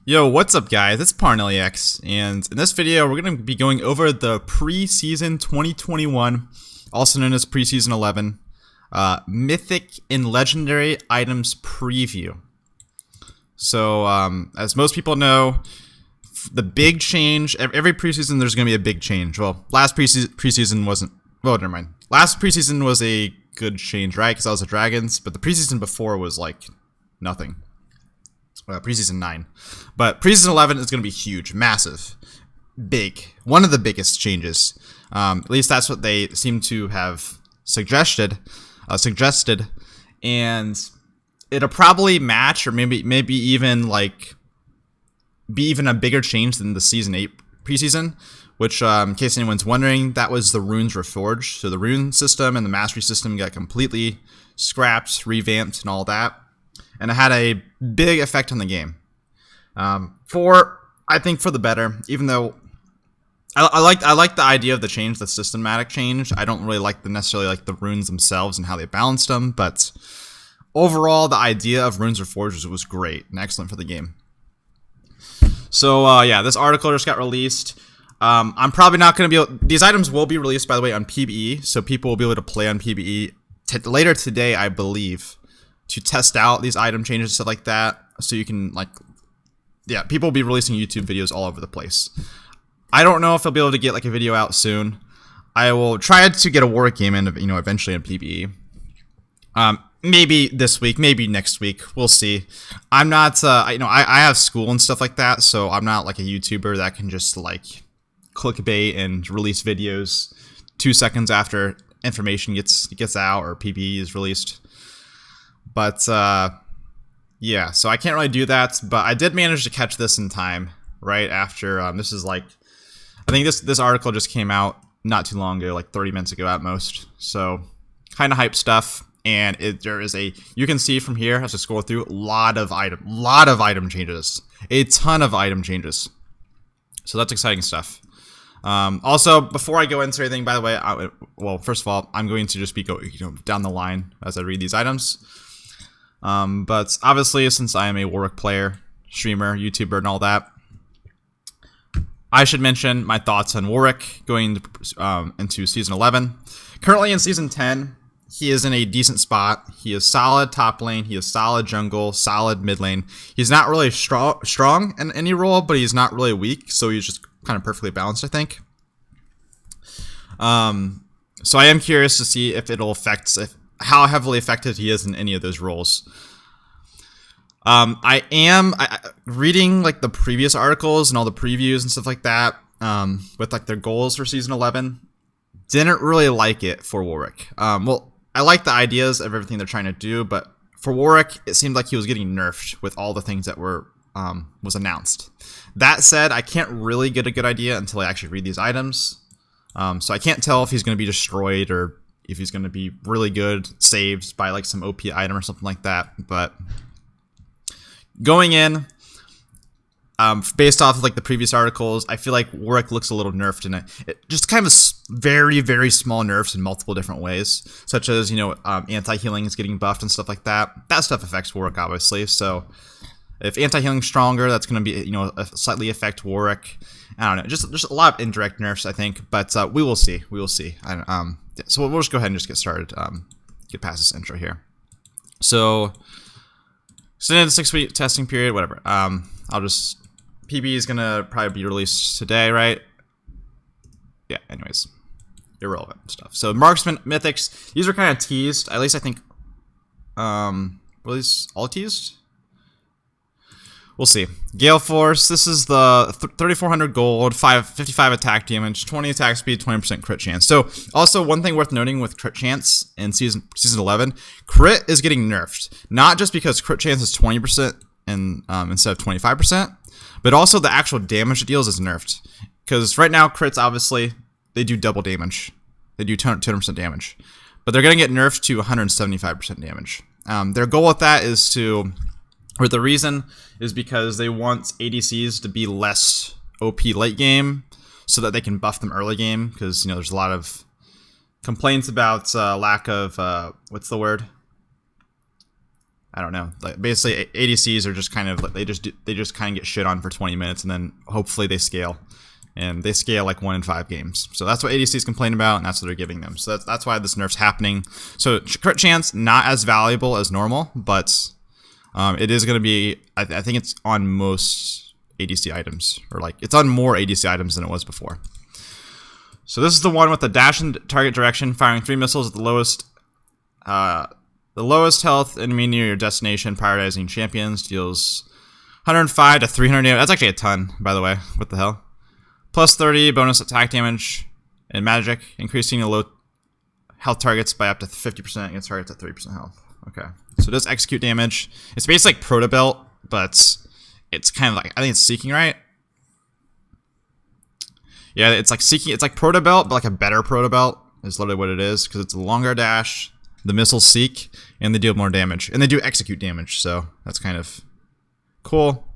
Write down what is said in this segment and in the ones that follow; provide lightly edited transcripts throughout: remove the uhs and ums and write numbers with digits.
Yo, what's up guys, it's Parnellyx, and in this video we're going to be going over the Preseason 2021, also known as Preseason 11, Mythic and Legendary Items Preview. So, as most people know, the big change, every preseason there's going to be a big change. Well, last preseason wasn't, well, never mind. Last preseason was a good change, right, because that was the Dragons, but the preseason before was like nothing. Preseason 9. But Preseason 11 is going to be huge, massive, big. One of the biggest changes. At least that's what they seem to have suggested. And it'll probably match, or maybe even like be even a bigger change than the Season 8 preseason. Which, in case anyone's wondering, that was the runes reforged. So the rune system and the mastery system got completely scrapped, revamped, and all that. And it had a big effect on the game. I think for the better, even though I like the idea of the change, the systematic change. I don't really like necessarily like the runes themselves and how they balanced them, but overall the idea of runes reforged was great and excellent for the game. So yeah, this article just got released. I'm probably not going to be these items will be released, by the way, on PvE, so people will be able to play on PvE later today, I believe, to test out these item changes and stuff like that, so you can, like, yeah, people will be releasing YouTube videos all over the place. I don't know if I'll be able to get like a video out soon. I will try to get a war game in, eventually in PvE. Maybe this week, maybe next week. We'll see. I'm not, I have school and stuff like that, so I'm not like a YouTuber that can just like clickbait and release videos 2 seconds after information gets out or PvE is released. But, yeah, so I can't really do that, but I did manage to catch this in time, right after, this is like, I think this article just came out not too long ago, like 30 minutes ago at most, so kind of hype stuff, and there is you can see from here, as I scroll through, a lot of item changes, a ton of item changes, so that's exciting stuff. Also, before I go into anything, by the way, well, first of all, I'm going to just be going down the line as I read these items. But obviously, since I am a Warwick player, streamer, YouTuber, and all that, I should mention my thoughts on Warwick going into Season 11. Currently in Season 10, he is in a decent spot. He is solid top lane, he is solid jungle, solid mid lane. He's not really strong in any role, but he's not really weak, so he's just kind of perfectly balanced, I think. So I am curious to see if it'll affect how heavily affected he is in any of those roles. I am reading like the previous articles and all the previews and stuff like that, with like their goals for Season 11. Didn't really like it for Warwick. Well, I like the ideas of everything they're trying to do, but for Warwick, it seemed like he was getting nerfed with all the things that were was announced. That said, I can't really get a good idea until I actually read these items. So I can't tell if he's going to be destroyed or if he's going to be really good, saved by like some OP item or something like that. But going in, based off of like the previous articles, I feel like Warwick looks a little nerfed in it. Just kind of very, very small nerfs in multiple different ways, such as, anti-healing is getting buffed and stuff like that. That stuff affects Warwick, obviously. So if anti-healing's stronger, that's going to be, slightly affect Warwick. I don't know, just a lot of indirect nerfs, I think, but we will see. We will see. So we'll just go ahead and just get started. Get past this intro here. So, in the 6-week testing period, whatever. PB is gonna probably be released today, right? Yeah. Anyways, irrelevant stuff. So Marksman, mythics, these are kind of teased. At least I think. Were these all teased? We'll see. Gale Force, this is the 3,400 gold, 55 attack damage, 20 attack speed, 20% crit chance. So, also, one thing worth noting with crit chance in Season 11, crit is getting nerfed. Not just because crit chance is 20% instead of 25%, but also the actual damage it deals is nerfed. Because right now, crits, obviously, they do double damage. They do 200% damage. But they're going to get nerfed to 175% damage. Their goal with that is to... Or the reason is because they want ADCs to be less OP late game so that they can buff them early game, because, there's a lot of complaints about lack of, what's the word? I don't know. Like basically, ADCs are just kind of they just kind of get shit on for 20 minutes, and then hopefully they scale, and they scale like 1 in 5 games. So that's what ADCs complain about, and that's what they're giving them. So that's why this nerf's happening. So crit chance not as valuable as normal, but it is going to be. I think it's on most ADC items, or like it's on more ADC items than it was before. So this is the one with the dash in target direction, firing 3 missiles at the lowest health enemy near your destination, prioritizing champions, deals 105 to 300 damage. That's actually a ton, by the way. What the hell? Plus 30 bonus attack damage and magic, increasing the low health targets by up to 50% against targets at 3% health. Okay, so it does execute damage. It's basically like Proto Belt, but it's kind of like, I think it's Seeking, right? Yeah, it's like Seeking. It's like Proto Belt, but like a better Proto Belt is literally what it is, because it's a longer dash. The missiles seek, and they deal more damage. And they do execute damage, so that's kind of cool.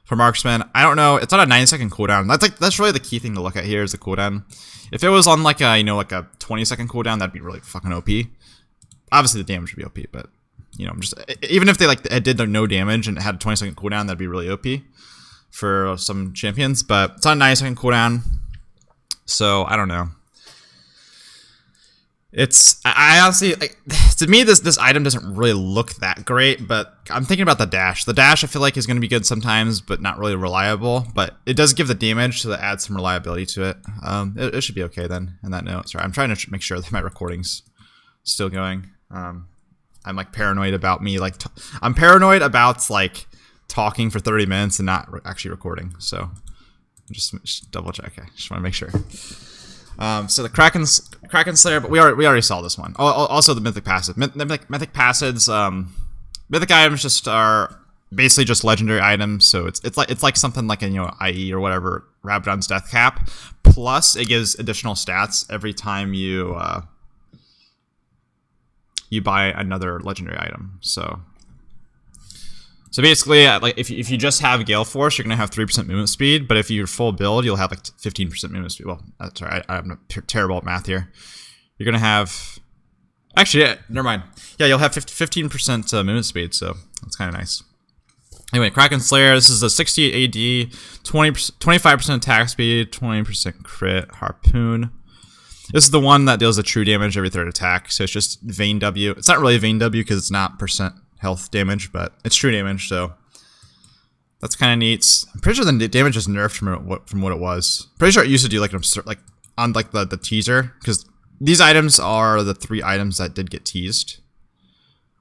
For Marksman, I don't know, it's on a 90-second cooldown. That's really the key thing to look at here is the cooldown. If it was on like a, like a 20-second cooldown, that'd be really fucking OP. Obviously the damage would be OP, but just even if they it did no damage and it had a 20-second cooldown, that'd be really OP for some champions. But it's on a 90-second cooldown, so I don't know. I honestly, to me, this item doesn't really look that great, but I'm thinking about the dash. The dash I feel like is going to be good sometimes, but not really reliable. But it does give the damage, so that adds some reliability to it. It should be okay then, in that note. Sorry, I'm trying to make sure that my recording's still going. I'm like paranoid about me, I'm paranoid about like talking for 30 minutes and not actually recording. So just double check. I just want to make sure. So the Kraken Slayer, but we already saw this one. Also the Mythic Passive. Mythic Passives, Mythic items just are basically just legendary items. So it's like something like a IE or whatever, Rabadon's Death Cap. Plus it gives additional stats every time you buy another legendary item. So basically, like if you just have Gale Force, you're gonna have 3% movement speed. But if you're full build, you'll have like 15% movement speed. Well, that's all right. I'm terrible at math here. You're gonna have, actually, yeah, never mind. Yeah, you'll have 15% movement speed. So that's kind of nice. Anyway, Kraken Slayer. This is a 68 AD, 25% attack speed, 20% crit, harpoon. This is the one that deals the true damage every third attack. So it's just Vayne W. It's not really Vayne W because it's not percent health damage, but it's true damage, so that's kind of neat. I'm pretty sure the damage is nerfed from what it was. Pretty sure it used to do like on like the teaser, because these items are the 3 items that did get teased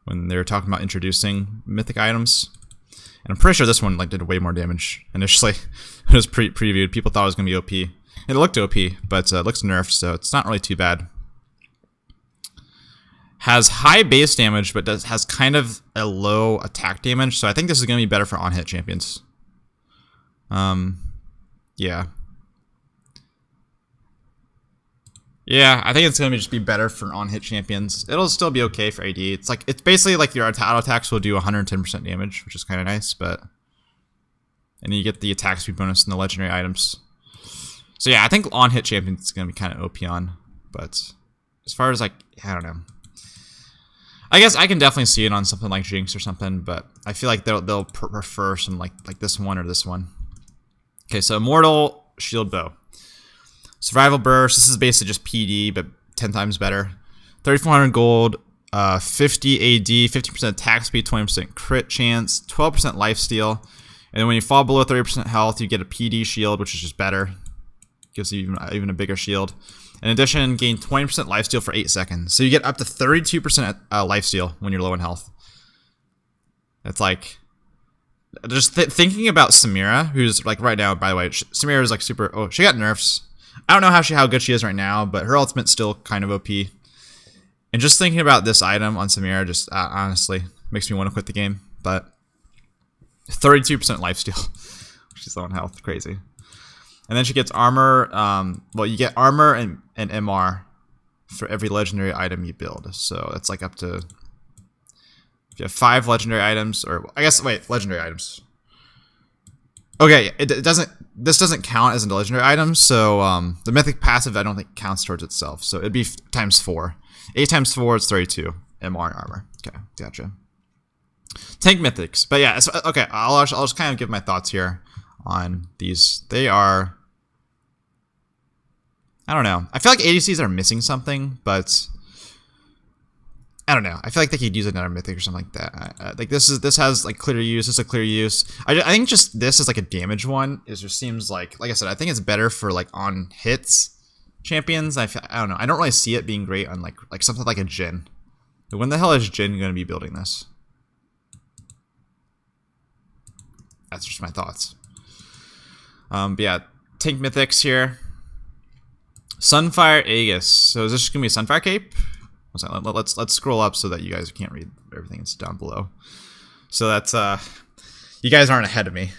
when they were talking about introducing mythic items. And I'm pretty sure this one did way more damage initially. It was previewed. People thought it was gonna be OP. It looked OP, but it looks nerfed, so it's not really too bad. Has high base damage, but has kind of a low attack damage. So I think this is going to be better for on-hit champions. Yeah. Yeah, I think it's going to just be better for on-hit champions. It'll still be okay for AD. It's basically like your auto attacks will do 110% damage, which is kind of nice, but... And you get the attack speed bonus in the legendary items. So yeah, I think on-hit champions is going to be kind of OP on. But as far as I don't know. I guess I can definitely see it on something like Jinx or something, but I feel like they'll prefer some like this one or this one. Okay, so Immortal Shield Bow. Survival Burst. This is basically just PD, but 10 times better. 3,400 gold, 50 AD, 50% attack speed, 20% crit chance, 12% lifesteal. And then when you fall below 30% health, you get a PD shield, which is just better. Gives you even a bigger shield. In addition, gain 20% lifesteal for 8 seconds. So you get up to 32% lifesteal when you're low in health. It's like... Just thinking about Samira, who's like right now, by the way, Samira is like super... Oh, she got nerfs. I don't know how good she is right now, but her ultimate's still kind of OP. And just thinking about this item on Samira just honestly makes me want to quit the game. But 32% lifesteal. She's low in health. Crazy. And then she gets armor. Well, you get armor and MR for every legendary item you build. So it's like up to... If you have 5 legendary items, or I guess, wait, legendary items. Okay, it doesn't... This doesn't count as a legendary item, so the mythic passive I don't think counts towards itself. So it'd be times 4. 8 times 4 is 32 MR and armor. Okay, gotcha. Tank mythics. But yeah, so, okay, I'll just kind of give my thoughts here on these. They are, I don't know. I feel like ADCs are missing something, but I don't know. I feel like they could use another mythic or something like that. Like this has like clear use. This is a clear use. I think just this is like a damage one. It just seems like I said, I think it's better for like on hits champions. I don't know. I don't really see it being great on like something like a Jhin. When the hell is Jhin going to be building this? That's just my thoughts. But yeah, tank mythics here. Sunfire Aegis. So is this just gonna be a Sunfire Cape? Let's scroll up so that you guys can't read everything that's down below. So that's you guys aren't ahead of me.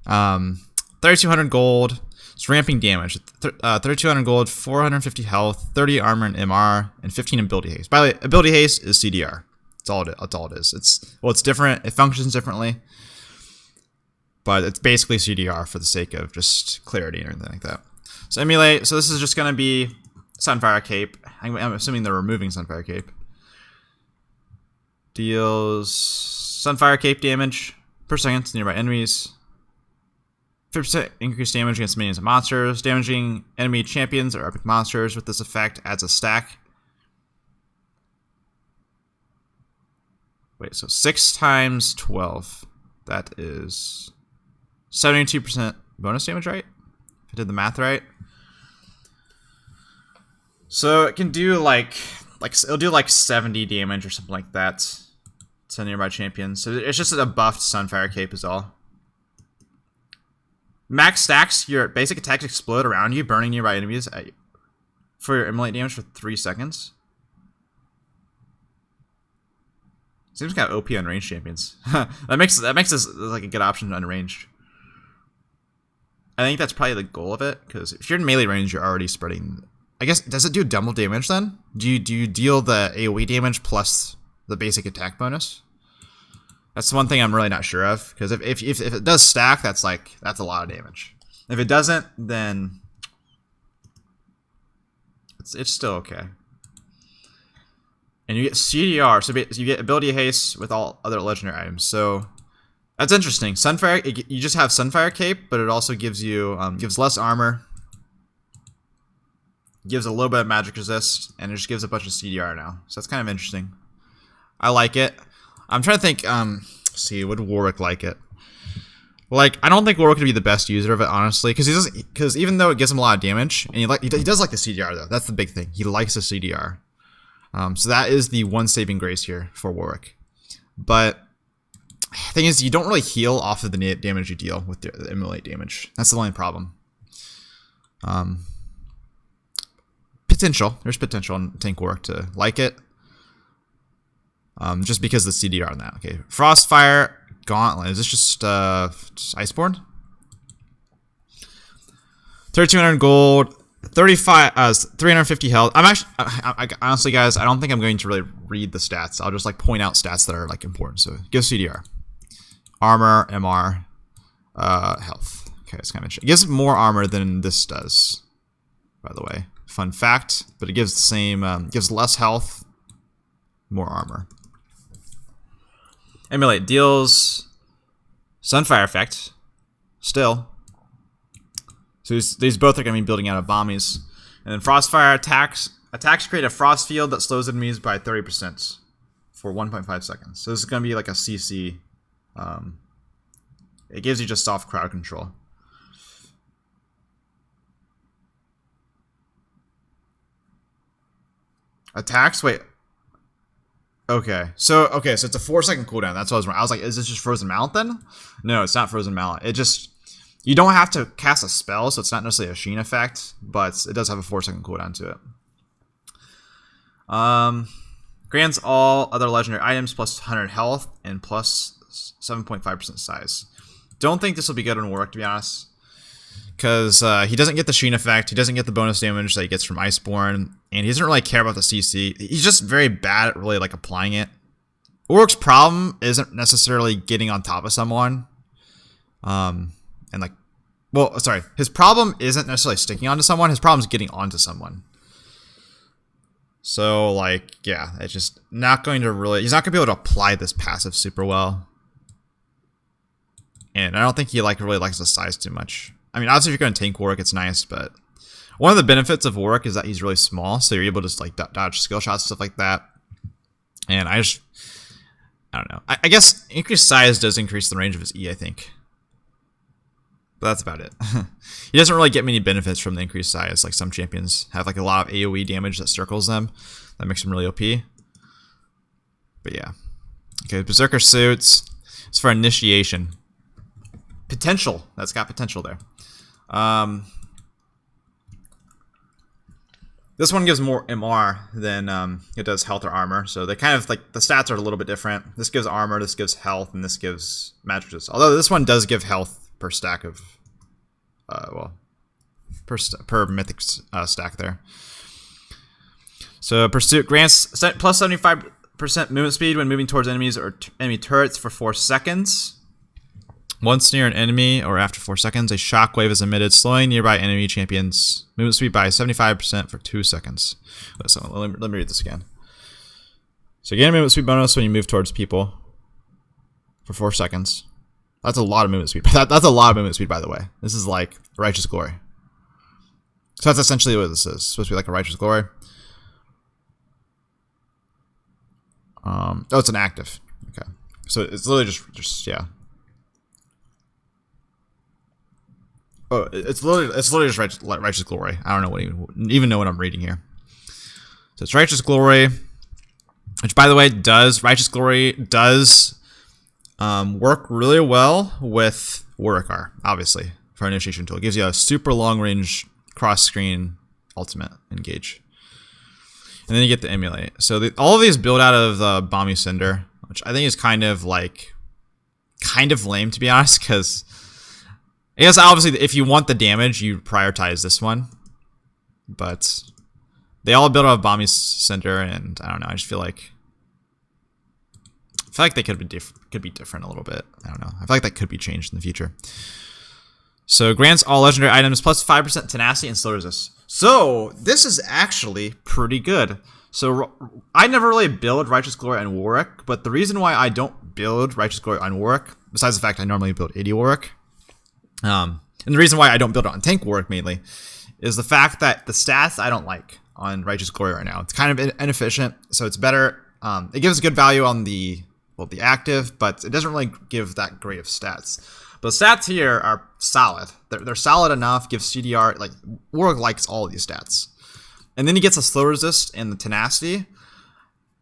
3,200 gold. It's ramping damage. 3,200 gold, 450 health, 30 armor and MR, and 15 ability haste. By the way, ability haste is CDR. That's all it is. It's different. It functions differently, but it's basically CDR for the sake of just clarity and everything like that. So emulate. So this is just gonna be Sunfire Cape. I'm assuming they're removing Sunfire Cape. Deals Sunfire Cape damage per second to nearby enemies. 50% increased damage against minions and monsters. Damaging enemy champions or epic monsters with this effect adds a stack. Wait, so 6 times 12. That is 72% bonus damage, right? If I did the math right. So it can do like it'll do like 70 damage or something like that to nearby champions. So it's just a buffed Sunfire Cape is all. Max stacks, your basic attacks explode around you, burning nearby enemies for your immolate damage for 3 seconds. Seems kind of OP on ranged champions. that makes this like a good option on ranged. I think that's probably the goal of it, because if you're in melee range, you're already spreading. I guess, does it do double damage then? Do you deal the AoE damage plus the basic attack bonus? That's one thing I'm really not sure of, because if it does stack, that's a lot of damage. If it doesn't, then it's still okay. And you get CDR, so you get ability haste with all other legendary items. So that's interesting. Sunfire, you just have Sunfire Cape, but it also gives you gives less armor, gives a little bit of magic resist, and it just gives a bunch of CDR now. So that's kind of interesting. I like it. I'm trying to think. See, would Warwick like it? Like, I don't think Warwick would be the best user of it, honestly, because even though it gives him a lot of damage, and he does like the CDR though. That's the big thing. He likes the CDR. So that is the one saving grace here for Warwick. But the thing is, you don't really heal off of the damage you deal with the immolate damage. That's the only problem. Potential. There's potential in Tank Warwick to like it. Just because of the CDR on that. Okay, Frostfire Gauntlet. Is this just Iceborne? 3,200 gold, 350 health. I honestly, guys, I don't think I'm going to really read the stats. I'll just like point out stats that are like important. So give CDR, armor, MR, health. Okay, it's kind of interesting. It gives more armor than this does, by the way. Fun fact, but it gives the same. Gives less health, more armor. Emulate deals Sunfire effect. Still. So these both are going to be building out of bombies. And then Frostfire attacks. Attacks create a frost field that slows enemies by 30% for 1.5 seconds. So this is going to be like a CC. It gives you just soft crowd control. Attacks? Wait. Okay, so it's a 4-second cooldown. That's what I was wrong. I was like, is this just Frozen Mallet then? No, it's not Frozen Mallet. It just, you don't have to cast a spell, so it's not necessarily a Sheen effect, but it does have a 4-second cooldown to it. Grants all other legendary items plus 100 health and plus 7.5% size. Don't think this will be good on Warwick, to be honest, because he doesn't get the Sheen effect, he doesn't get the bonus damage that he gets from Iceborne, and he doesn't really care about the CC. He's just very bad at really like applying it. Warwick's problem isn't necessarily getting on top of someone, and like, well, sorry, his problem isn't necessarily sticking onto someone. His problem is getting onto someone. So, like, yeah, it's just not going to really... He's not going to be able to apply this passive super well. And I don't think he, like, really likes the size too much. I mean, obviously, if you're going to tank Warwick, it's nice, but... One of the benefits of Warwick is that he's really small, so you're able to just, like, dodge skill shots and stuff like that. And I don't know. I guess increased size does increase the range of his E, I think. But that's about it. He doesn't really get many benefits from the increased size. Like some champions have like a lot of AoE damage that circles them. That makes them really OP. But yeah. Okay, Berserker suits. It's for initiation. Potential. That's got potential there. This one gives more MR than it does health or armor. So they kind of like the stats are a little bit different. This gives armor, this gives health, and this gives magic resist. Although this one does give health per stack of, well, per mythic stack there. So Pursuit grants plus 75% movement speed when moving towards enemies or enemy turrets for 4 seconds. Once near an enemy or after 4 seconds, a shockwave is emitted, slowing nearby enemy champions' movement speed by 75% for 2 seconds. So let me read this again. So you get a movement speed bonus when you move towards people for 4 seconds. That's a lot of movement speed. That's a lot of movement speed, by the way. This is like Righteous Glory. So that's essentially what this is. It's supposed to be like a Righteous Glory. Oh, it's an active. Okay. So it's literally just yeah. Oh, it's literally just Righteous Glory. I don't know what even know what I'm reading here. So it's Righteous Glory, which by the way Righteous Glory does work really well with Warwick, obviously, for an initiation tool. It gives you a super long range cross screen ultimate engage. And then you get the emulate. So all of these build out of the Balmy Cinder, which I think is kind of lame to be honest, because I guess obviously if you want the damage, you prioritize this one. But they all build out of Balmy Cinder, and I don't know, I just feel like they could be different a little bit. I don't know. I feel like that could be changed in the future. So grants all legendary items plus 5% tenacity and slow resist. So this is actually pretty good. So I never really build Righteous Glory on Warwick, but the reason why I don't build Righteous Glory on Warwick, besides the fact I normally build 80 Warwick, and the reason why I don't build it on tank Warwick mainly, is the fact that the stats I don't like on Righteous Glory right now. It's kind of inefficient, so it's better. It gives good value on the active, but it doesn't really give that great of stats. But the stats here are solid. They're solid enough, give CDR, like, Warwick likes all of these stats. And then he gets a slow resist and the tenacity.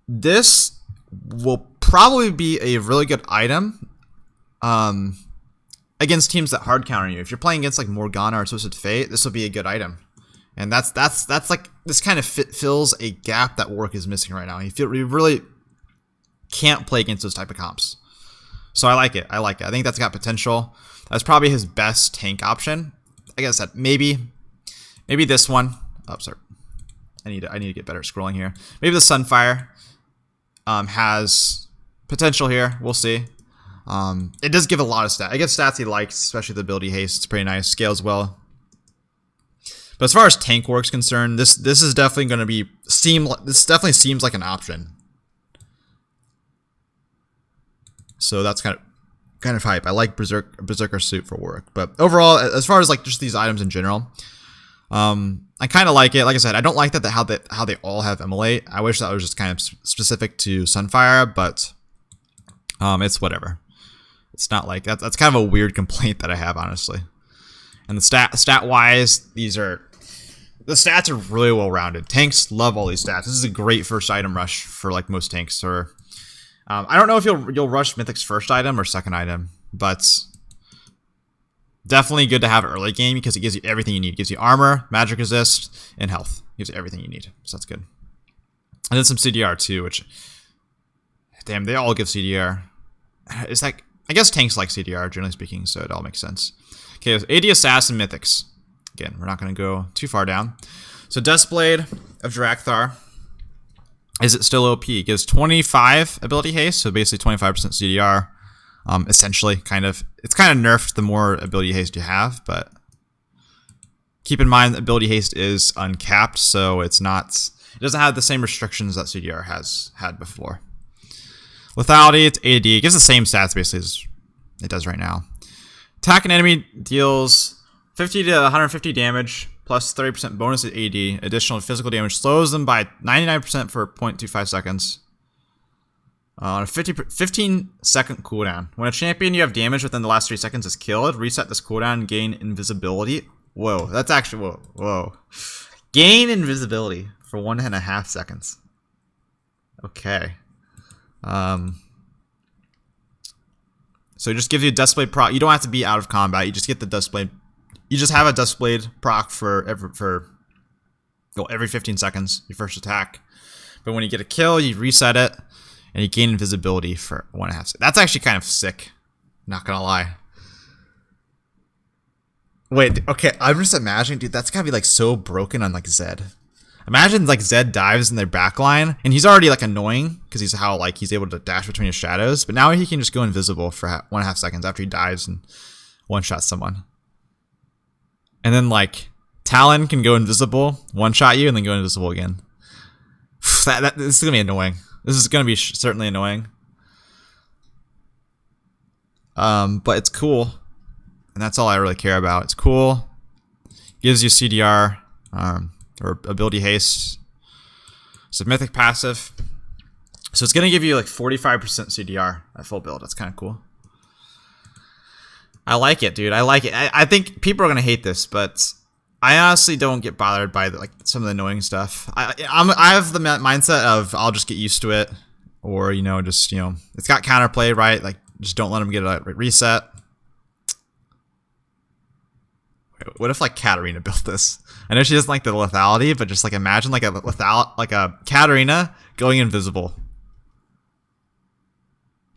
This will probably be a really good item against teams that hard counter you. If you're playing against like Morgana or Twisted Fate, this will be a good item. And that's like, this kind of fills a gap that Warwick is missing right now. You really can't play against those type of comps. So I like it. I think that's got potential. That's probably his best tank option. Like I said, maybe this one. Oh, sorry. I need to get better at scrolling here. Maybe the Sunfire has potential here. We'll see. It does give a lot of stats. It gives stats he likes, especially the ability haste. It's pretty nice. Scales well. But as far as tank work's concerned, this is definitely going to be this definitely seems like an option. So that's kind of hype. I like Berserker suit for Warwick, but overall, as far as like just these items in general, I kind of like it. Like I said, I don't like that how they all have immolate. I wish that was just kind of specific to Sunfire, but it's whatever. It's not like that's kind of a weird complaint that I have, honestly. And the stat wise, the stats are really well rounded. Tanks love all these stats. This is a great first item rush for like most tanks. Or I don't know if you'll rush Mythic's first item or second item, but definitely good to have early game because it gives you everything you need. It gives you armor, magic resist, and health. It gives you everything you need. So that's good. And then some CDR too, which, damn, they all give CDR. It's like, I guess tanks like CDR, generally speaking, so it all makes sense. Okay, AD Assassin Mythics. Again, we're not going to go too far down. So Duskblade of Drakthar. Is it still OP? It gives 25 ability haste, so basically 25% CDR. Essentially, kind of. It's kind of nerfed the more ability haste you have, but keep in mind ability haste is uncapped, so it's not It doesn't have the same restrictions that CDR has had before. Lethality, it's AD. It gives the same stats basically as it does right now. Attack an enemy deals 50 to 150 damage, plus 30% bonus at AD. Additional physical damage slows them by 99% for 0.25 seconds. On a 15-second cooldown. When a champion you have damage within the last 3 seconds is killed, reset this cooldown and gain invisibility. Whoa, that's actually, whoa. Gain invisibility for 1.5 seconds. Okay. So it just gives you a Duskblade proc. You don't have to be out of combat. You just get the Duskblade. You just have a Duskblade proc for every 15 seconds, your first attack. But when you get a kill, you reset it, and you gain invisibility for 1.5 seconds. That's actually kind of sick. Not gonna lie. Wait, okay, I'm just imagining, dude, that's gotta be like so broken on like Zed. Imagine like Zed dives in their backline, and he's already like annoying because he's he's able to dash between his shadows, but now he can just go invisible for 1.5 seconds after he dives and one-shots someone. And then like Talon can go invisible, one-shot you, and then go invisible again. This is gonna be annoying. This is gonna be certainly annoying. But it's cool. And that's all I really care about. It's cool. Gives you CDR, or ability haste. It's a mythic passive. So it's gonna give you like 45% CDR at full build. That's kind of cool. I like it, dude. I like it. I think people are gonna hate this, but I honestly don't get bothered by like some of the annoying stuff. I have the mindset of I'll just get used to it, or just it's got counterplay, right? Like just don't let them get a reset. What if like Katarina built this? I know she doesn't like the lethality, but just like imagine like a Katarina going invisible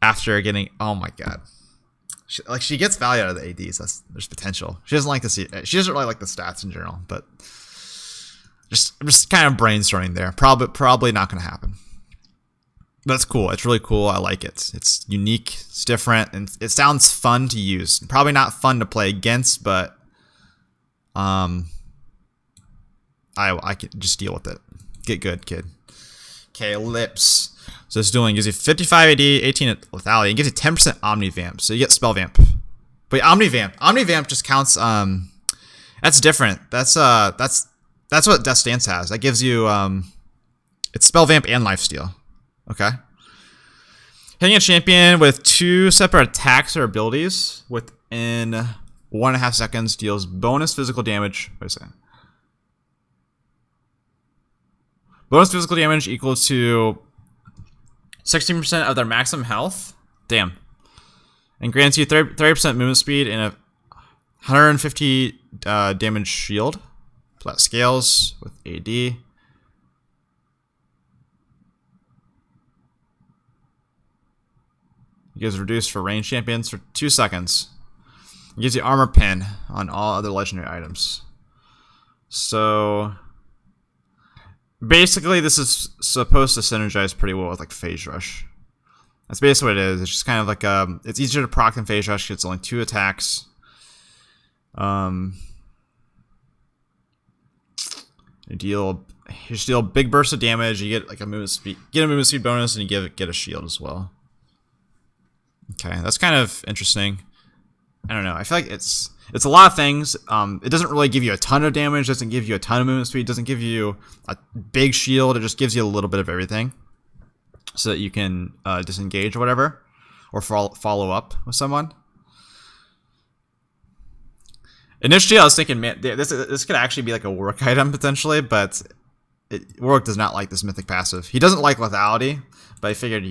after getting. Oh my god, she gets value out of the ADs. There's potential. She doesn't like to see. She doesn't really like the stats in general, but I'm just kind of brainstorming there. Probably not going to happen. But it's cool. It's really cool. I like it. It's unique. It's different, and it sounds fun to use. Probably not fun to play against, but I can just deal with it. Get good, kid. Okay, lips. So it's gives you 55 AD, 18 lethality, and gives you 10% Omnivamp. So you get Spell Vamp. But Omnivamp just counts. That's different. That's what Death Stance has. That gives you it's Spell Vamp and Lifesteal. Okay. Hitting a champion with 2 separate attacks or abilities within 1.5 seconds deals bonus physical damage. Wait a second. Bonus physical damage equal to 16% of their maximum health. Damn. And grants you 30% movement speed and a 150 damage shield. So that scales with AD. It gives reduced for ranged champions for 2 seconds. It gives you armor pin on all other legendary items. So basically this is supposed to synergize pretty well with like Phase Rush. That's basically what it is. It's just kind of like it's easier to proc than Phase Rush. It's only 2 attacks. You deal a big burst of damage. You get like a movement speed bonus, and you get a shield as well. Okay, that's kind of interesting. I don't know. I feel like it's a lot of things. It doesn't really give you a ton of damage. Doesn't give you a ton of movement speed. Doesn't give you a big shield. It just gives you a little bit of everything, so that you can disengage or whatever, or follow up with someone. Initially, I was thinking, man, this could actually be like a Warwick item potentially, but Warwick does not like this mythic passive. He doesn't like lethality, but I figured,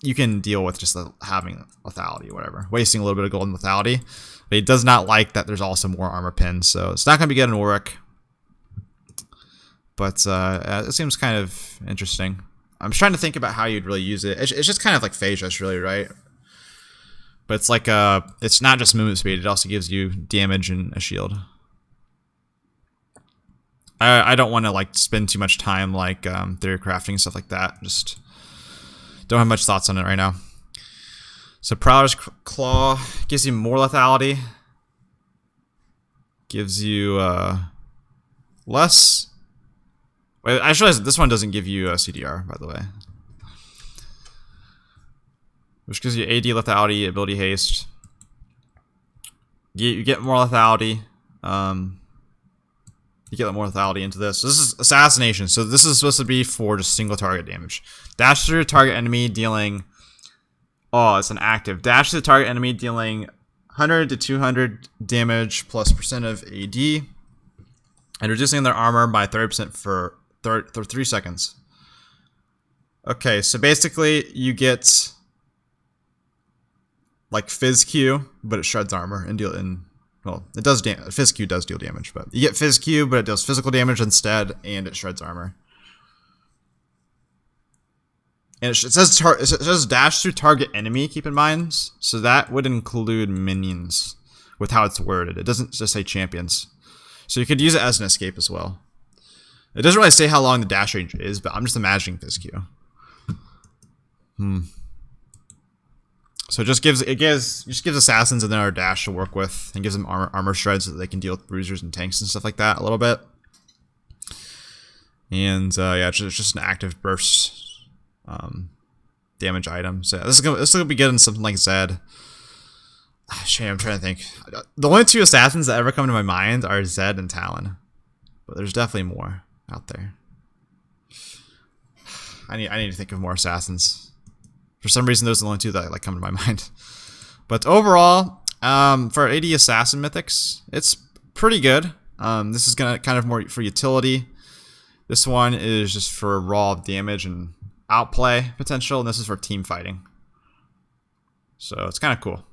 you can deal with just having lethality or whatever, wasting a little bit of gold in lethality. But he does not like that there's also more armor pins, so it's not going to be good in Warwick. But it seems kind of interesting. I'm trying to think about how you'd really use it. It's just kind of like Phase Rush, really, right? But it's like it's not just movement speed. It also gives you damage and a shield. I don't want to like spend too much time like theory crafting and stuff like that. Just don't have much thoughts on it right now. So Prowler's Claw gives you more lethality. Gives you less. Wait, I realized this one doesn't give you a CDR, by the way. Which gives you AD lethality, ability haste. You get more lethality. You get more lethality into this. So this is assassination. So this is supposed to be for just single target damage. Dash through target enemy dealing. Oh, it's an active. Dash to the target enemy dealing 100 to 200 damage plus % of AD, and reducing their armor by 30% for 3 seconds. Okay, so basically you get like Fizz Q, but it shreds armor and deal in. Well, it does Fizz Q does deal damage, but you get Fizz Q, but it does physical damage instead, and it shreds armor. And it says dash through target enemy, keep in mind. So that would include minions with how it's worded. It doesn't just say champions. So you could use it as an escape as well. It doesn't really say how long the dash range is, but I'm just imagining Fizz Q. So it just gives assassins another dash to work with, and gives them armor shreds so that they can deal with bruisers and tanks and stuff like that a little bit. And yeah, it's just an active burst damage item. So this is gonna be good in something like Zed. Shame, I'm trying to think. The only 2 assassins that ever come to my mind are Zed and Talon, but there's definitely more out there. I need to think of more assassins. For some reason, those are the only 2 that like come to my mind. But overall, for AD assassin mythics, it's pretty good. This is gonna kind of more for utility. This one is just for raw damage and outplay potential, and this is for team fighting. So it's kind of cool.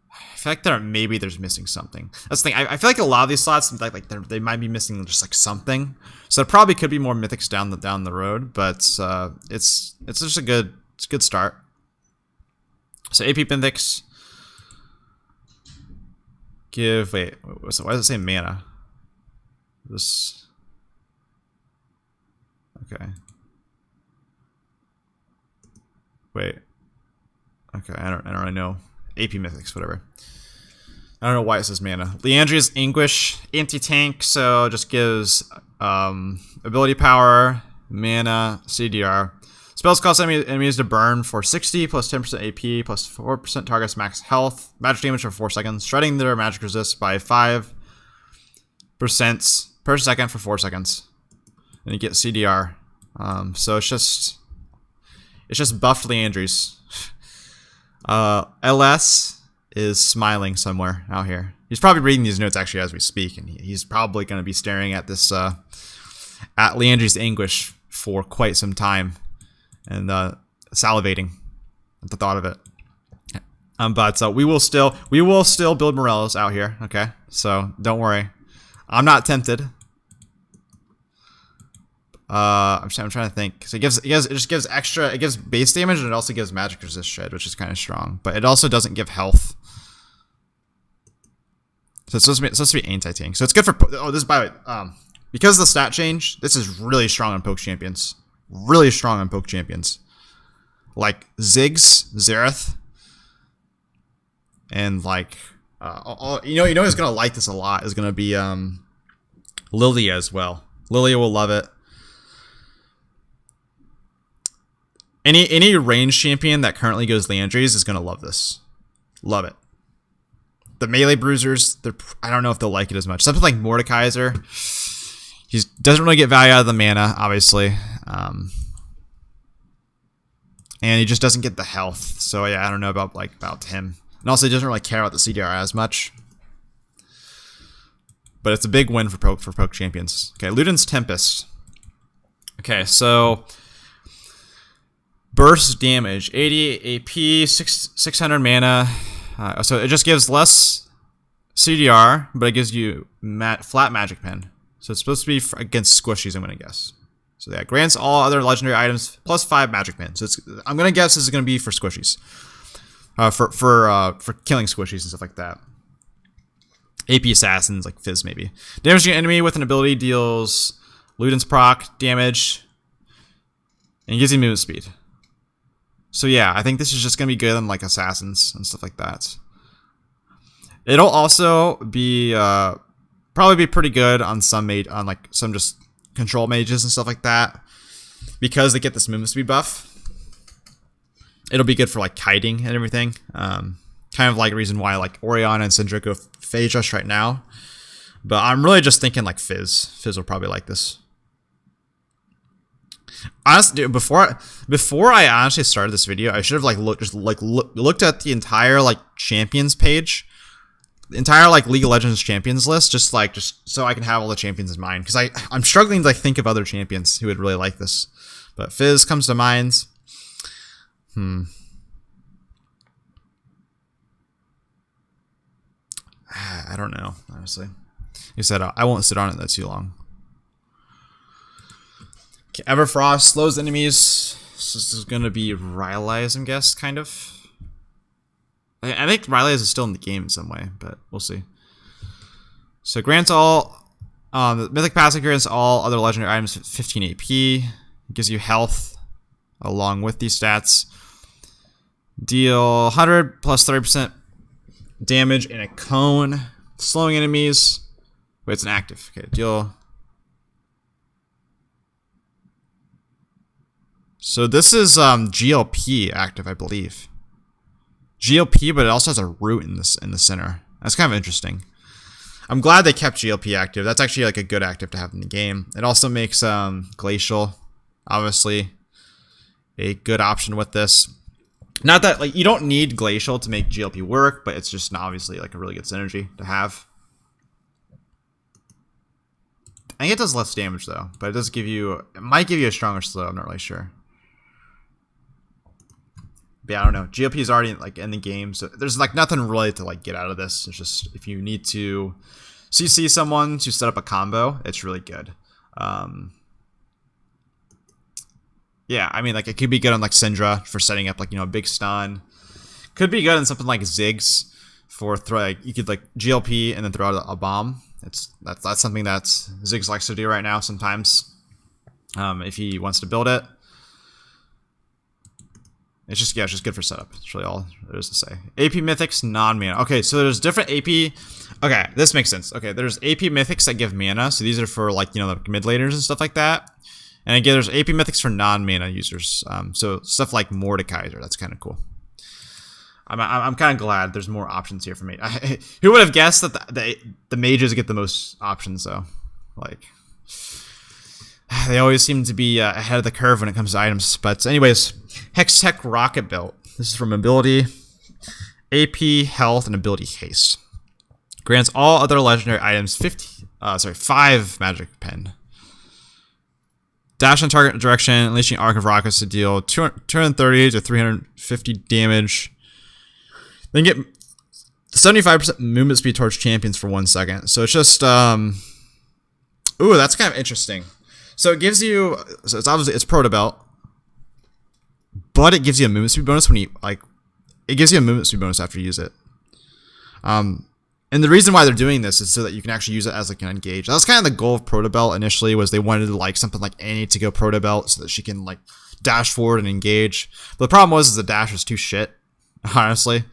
I feel like maybe there's missing something. That's the thing. I feel like a lot of these slots, they might be missing just like something. So it probably could be more mythics down the road, but it's just a good start. So AP mythics give why does it say mana? This okay. Wait. Okay, I don't really know. AP mythics, whatever. I don't know why it says mana. Leandria's Anguish, anti-tank, so just gives ability power, mana, CDR. Spells cost enemies to burn for 60 plus 10% AP plus 4% target's max health. Magic damage for 4 seconds. Shredding their magic resist by 5% per second for 4 seconds. And you get CDR. So it's just buffed Leandri's. LS is smiling somewhere out here. He's probably reading these notes actually as we speak, and he's probably going to be staring at this at Leandri's Anguish for quite some time, and salivating at the thought of it. But we will still build Morellos out here. Okay, so don't worry, I'm not tempted. I'm trying to think. So it just gives extra. It gives base damage, and it also gives magic resist shred, which is kind of strong. But it also doesn't give health. So it's supposed to be anti-tank. So it's good for. Oh, this is by the way. Because of the stat change, this is really strong on poke champions. Really strong on poke champions. Like Ziggs, Xerath, and like you know who's gonna like this a lot is gonna be Lilia as well. Lilia will love it. Any range champion that currently goes Leandri's is gonna love this. Love it. The melee bruisers, I don't know if they'll like it as much. Something like Mordekaiser, he doesn't really get value out of the mana, obviously, and he just doesn't get the health. So yeah, I don't know about him. And also, he doesn't really care about the CDR as much. But it's a big win for poke champions. Okay, Luden's Tempest. Okay, so burst damage, 80 AP, 600 mana. So it just gives less CDR, but it gives you flat magic pen. So it's supposed to be against squishies, I'm going to guess. So yeah, grants all other legendary items plus 5 magic pen. So I'm going to guess this is going to be for squishies. For killing squishies and stuff like that. AP assassins, like Fizz maybe. Damaging an enemy with an ability deals Luden's proc damage and gives you movement speed. So yeah, I think this is just gonna be good on like assassins and stuff like that. It'll also be Probably be pretty good on some like some just control mages and stuff like that, because they get this movement speed buff. It'll be good for like kiting and everything. Kind of like reason why like Oriana and Syndra go Phase Rush right now. But I'm really just thinking like Fizz. Fizz will probably like this. Honestly, dude, before I honestly started this video, I should have like looked at the entire like champions page, the entire like League of Legends champions list, just so I can have all the champions in mind, because I'm struggling to like think of other champions who would really like this. But Fizz comes to mind. I don't know, honestly. Like I said, I won't sit on it that too long. Okay, Everfrost slows enemies. This is going to be Rylai's, I'm guess, kind of. I think Rylai's is still in the game in some way, but we'll see. So grants all, the Mythic passive grants all other legendary items 15 AP. It gives you health along with these stats. Deal 100 plus 30% damage in a cone, slowing enemies. Wait, it's an active. Okay, deal. So this is GLP active, I believe. GLP, but it also has a root in the center. That's kind of interesting. I'm glad they kept GLP active. That's actually like a good active to have in the game. It also makes Glacial, obviously, a good option with this. Not that like you don't need Glacial to make GLP work, but it's just obviously like a really good synergy to have. I think it does less damage though, but it does give you, it might give you a stronger slow. I'm not really sure. But yeah, I don't know. GLP is already like in the game, so there's like nothing really to like get out of this. It's just if you need to CC someone to set up a combo, it's really good. Yeah, I mean, like, it could be good on, like, Syndra for setting up, like, you know, a big stun. Could be good on something like Ziggs for throw, like, you could, like, GLP and then throw out a bomb. That's something that Ziggs likes to do right now sometimes, if he wants to build it. It's just, yeah, it's just good for setup. That's really all there is to say. AP Mythics, non-mana. Okay, so there's different AP. Okay, this makes sense. Okay, there's AP Mythics that give mana. So these are for, like, you know, the mid laners and stuff like that. And again, there's AP Mythics for non-mana users. So stuff like Mordekaiser, that's kind of cool. I'm kind of glad there's more options here for me. Who would have guessed that the mages get the most options, though? Like, they always seem to be ahead of the curve when it comes to items. But anyways, Hextech Rocket Belt. This is from ability, AP, health, and ability haste. Grants all other legendary items 5 magic pen. Dash in target direction, unleashing arc of rockets to deal 230 to 350 damage. Then get 75% movement speed towards champions for 1 second. So it's just, ooh, that's kind of interesting. So it gives you, so it's obviously, it's Proto Belt, but it gives you a movement speed bonus when you, like, it gives you a movement speed bonus after you use it. And the reason why they're doing this is so that you can actually use it as like an engage. That's kind of the goal of Proto Belt initially, was they wanted like something like Annie to go Proto Belt so that she can like dash forward and engage. But the problem was is the dash was too shit, honestly.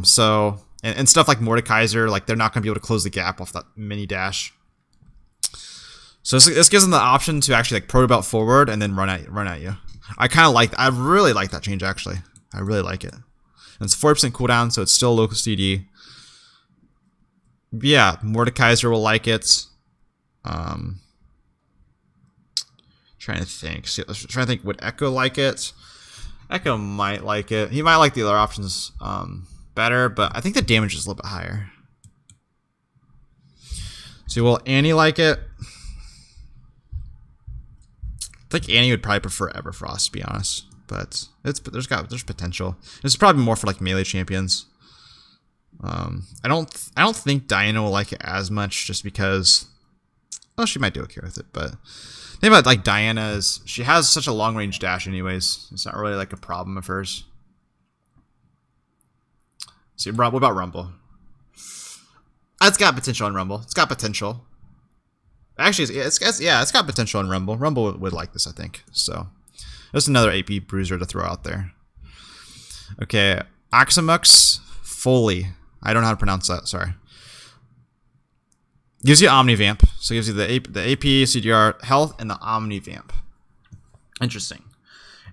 So and stuff like Mordekaiser, like they're not gonna be able to close the gap off that mini dash. So this gives them the option to actually like Proto Belt forward and then run at you. I really like that change actually. I really like it. And it's 4% cooldown, so it's still local CD. Yeah, Mordekaiser will like it. Trying to think. Trying to think, would Echo like it? Echo might like it. He might like the other options better, but I think the damage is a little bit higher. So will Annie like it? I think Annie would probably prefer Everfrost, to be honest. But there's potential. This is probably more for like melee champions. I don't think Diana will like it as much, just because, well, she might do okay with it. But the thing about like Diana is she has such a long range dash, anyways. It's not really like a problem of hers. See, what about Rumble? It's got potential on Rumble. It's got potential. Actually, it's got potential on Rumble. Rumble would like this, I think. So there's another AP Bruiser to throw out there. Okay, Oxamux Foley. I don't know how to pronounce that, sorry. Gives you Omnivamp. So it gives you the AP, CDR, health, and the Omnivamp. Interesting.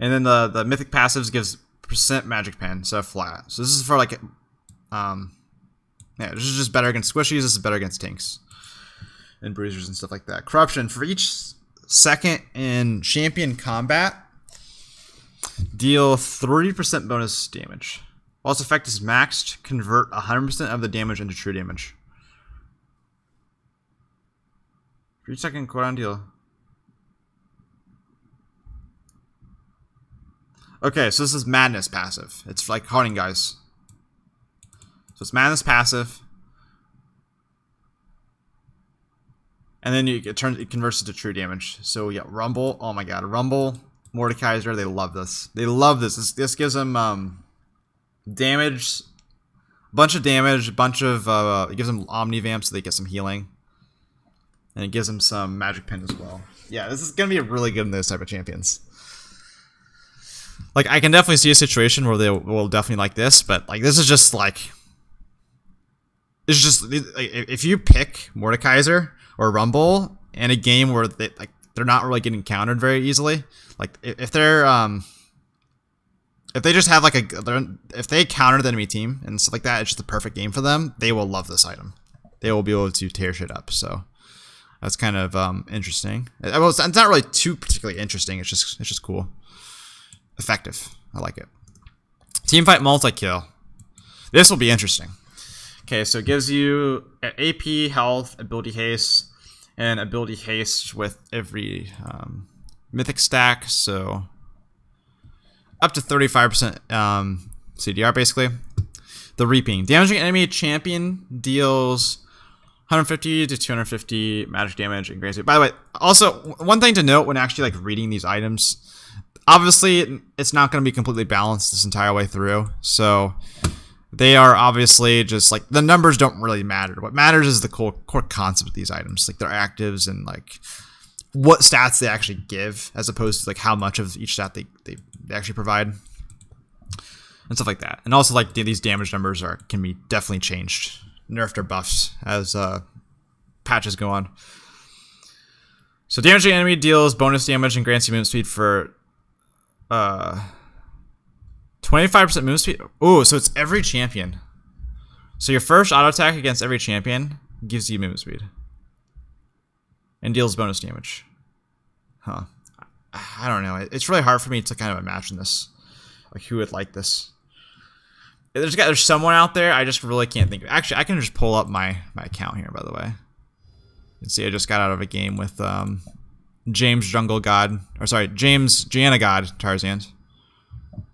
And then the mythic passives gives % magic pen, so flat. So this is for like, yeah, this is just better against squishies. This is better against tanks and bruisers and stuff like that. Corruption for each second in champion combat, deal 30% bonus damage. While its effect is maxed, convert 100% of the damage into true damage. For each second cooldown deal. Okay, so this is Madness passive. It's like Haunting Guys. So it's Madness passive. And then it converts it to true damage. So yeah, Rumble. Oh my god, Rumble, Mordekaiser, they love this. They love this. This gives them damage, bunch of damage, bunch of it gives them Omnivamp so they get some healing. And it gives them some magic pen as well. Yeah, this is gonna be really good in those type of champions. Like I can definitely see a situation where they will definitely like this, but like this is just like, it's just if you pick Mordekaiser or Rumble in a game where they're not really getting countered very easily, like if they're if they just have like if they counter the enemy team and stuff like that, it's just the perfect game for them. They will love this item. They will be able to tear shit up. So that's kind of interesting. Well, it's not really too particularly interesting. It's just cool, effective. I like it. Teamfight multi-kill. This will be interesting. Okay, so it gives you AP, health, ability haste, and ability haste with every mythic stack. So up to 35% CDR basically. The Reaping. Damaging enemy champion deals 150 to 250 magic damage and grants it. By the way, also one thing to note when actually like reading these items, obviously it's not going to be completely balanced this entire way through. So they are obviously just like, the numbers don't really matter. What matters is the core concept of these items, like their actives and like what stats they actually give, as opposed to like how much of each stat they actually provide and stuff like that. And also like these damage numbers can be definitely changed, nerfed or buffed as patches go on. So damaging enemy deals bonus damage and grants you movement speed for 25% movement speed. Oh, so it's every champion. So your first auto attack against every champion gives you movement speed and deals bonus damage. Huh. I don't know. It's really hard for me to kind of imagine this. Like who would like this? There's someone out there. I just really can't think of. Actually, I can just pull up my account here, by the way. You can see I just got out of a game with James Jungle God, or sorry, James Gianna God Tarzan.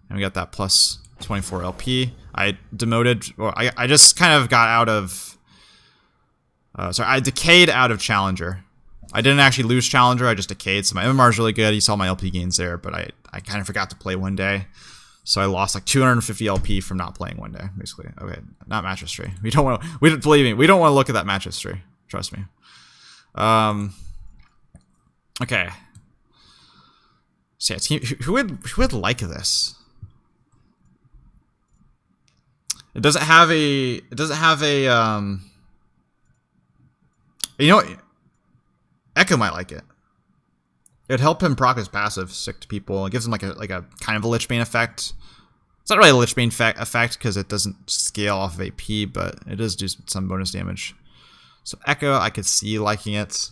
And we got that plus 24 LP. I demoted, or I just kind of got out of, sorry, I decayed out of Challenger. I didn't actually lose Challenger, I just decayed, so my MMR is really good. You saw my LP gains there, but I kind of forgot to play one day. So I lost like 250 LP from not playing one day, basically. Okay, not match history. We don't want to, believe me, we don't want to look at that match history. Trust me. Okay. So yeah, who would like this? It doesn't have a, you know what? Echo might like it. It'd help him proc his passive, sick to people. It gives him like a kind of a Lichbane effect. It's not really a Lichbane effect because it doesn't scale off of AP, but it does do some bonus damage. So Echo, I could see liking it.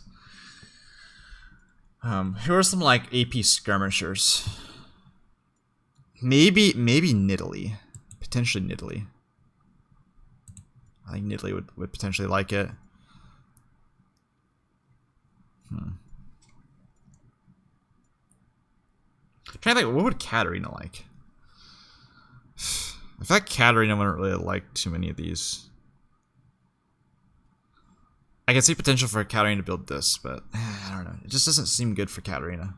Who are some like AP skirmishers? Maybe Nidalee. Potentially Nidalee. I think Nidalee would potentially like it. I'm trying to think, what would Katarina like? I feel like Katarina wouldn't really like too many of these. I can see potential for Katarina to build this, but I don't know. It just doesn't seem good for Katarina.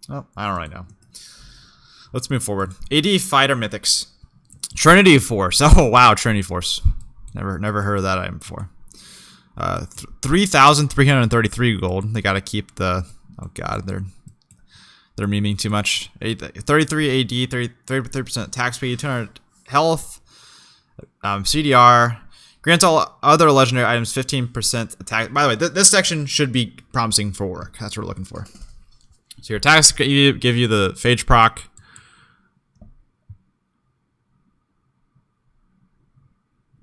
Oh, I don't really know. Let's move forward. AD Fighter Mythics. Trinity Force. Oh, wow, Trinity Force. Never heard of that item before. 3,333 gold. They got to keep the... Oh, God, they're memeing too much. 33 AD, 30% attack speed, 200 health, CDR. Grants all other legendary items 15% attack. By the way, this section should be promising for work. That's what we're looking for. So your attacks give you the Phage proc.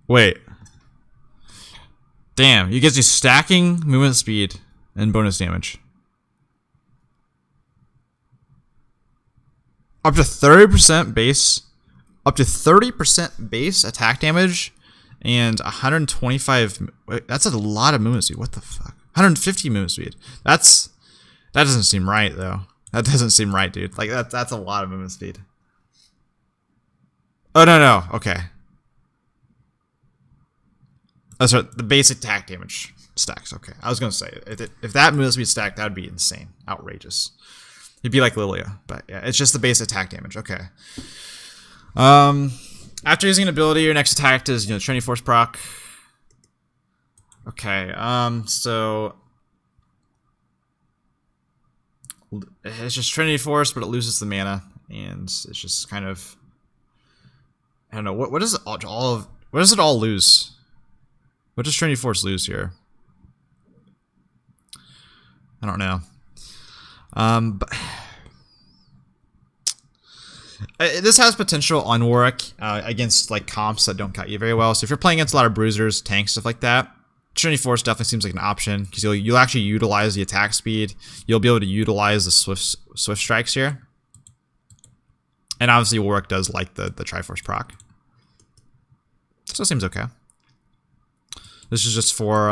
Wait. Damn, you get you stacking, movement speed, and bonus damage. Up to 30% base. Up to 30% base attack damage. And 125. Wait, that's a lot of movement speed. What the fuck? 150 movement speed. That doesn't seem right though. That doesn't seem right, dude. Like that's a lot of movement speed. Oh no. Okay. Oh, sorry, the base attack damage stacks. Okay, I was gonna say if that movement speed stacked, that'd be insane, outrageous. It'd be like Lilia, but yeah, it's just the base attack damage. Okay. After using an ability, your next attack is Trinity Force proc. Okay. So it's just Trinity Force, but it loses the mana, and it's just kind of I don't know what does what does it all lose? What does Trinity Force lose here? I don't know. But this has potential on Warwick against like comps that don't cut you very well. So if you're playing against a lot of bruisers, tanks, stuff like that, Trinity Force definitely seems like an option because you'll actually utilize the attack speed. You'll be able to utilize the swift strikes here, and obviously Warwick does like the Triforce proc, so it seems okay. This is just for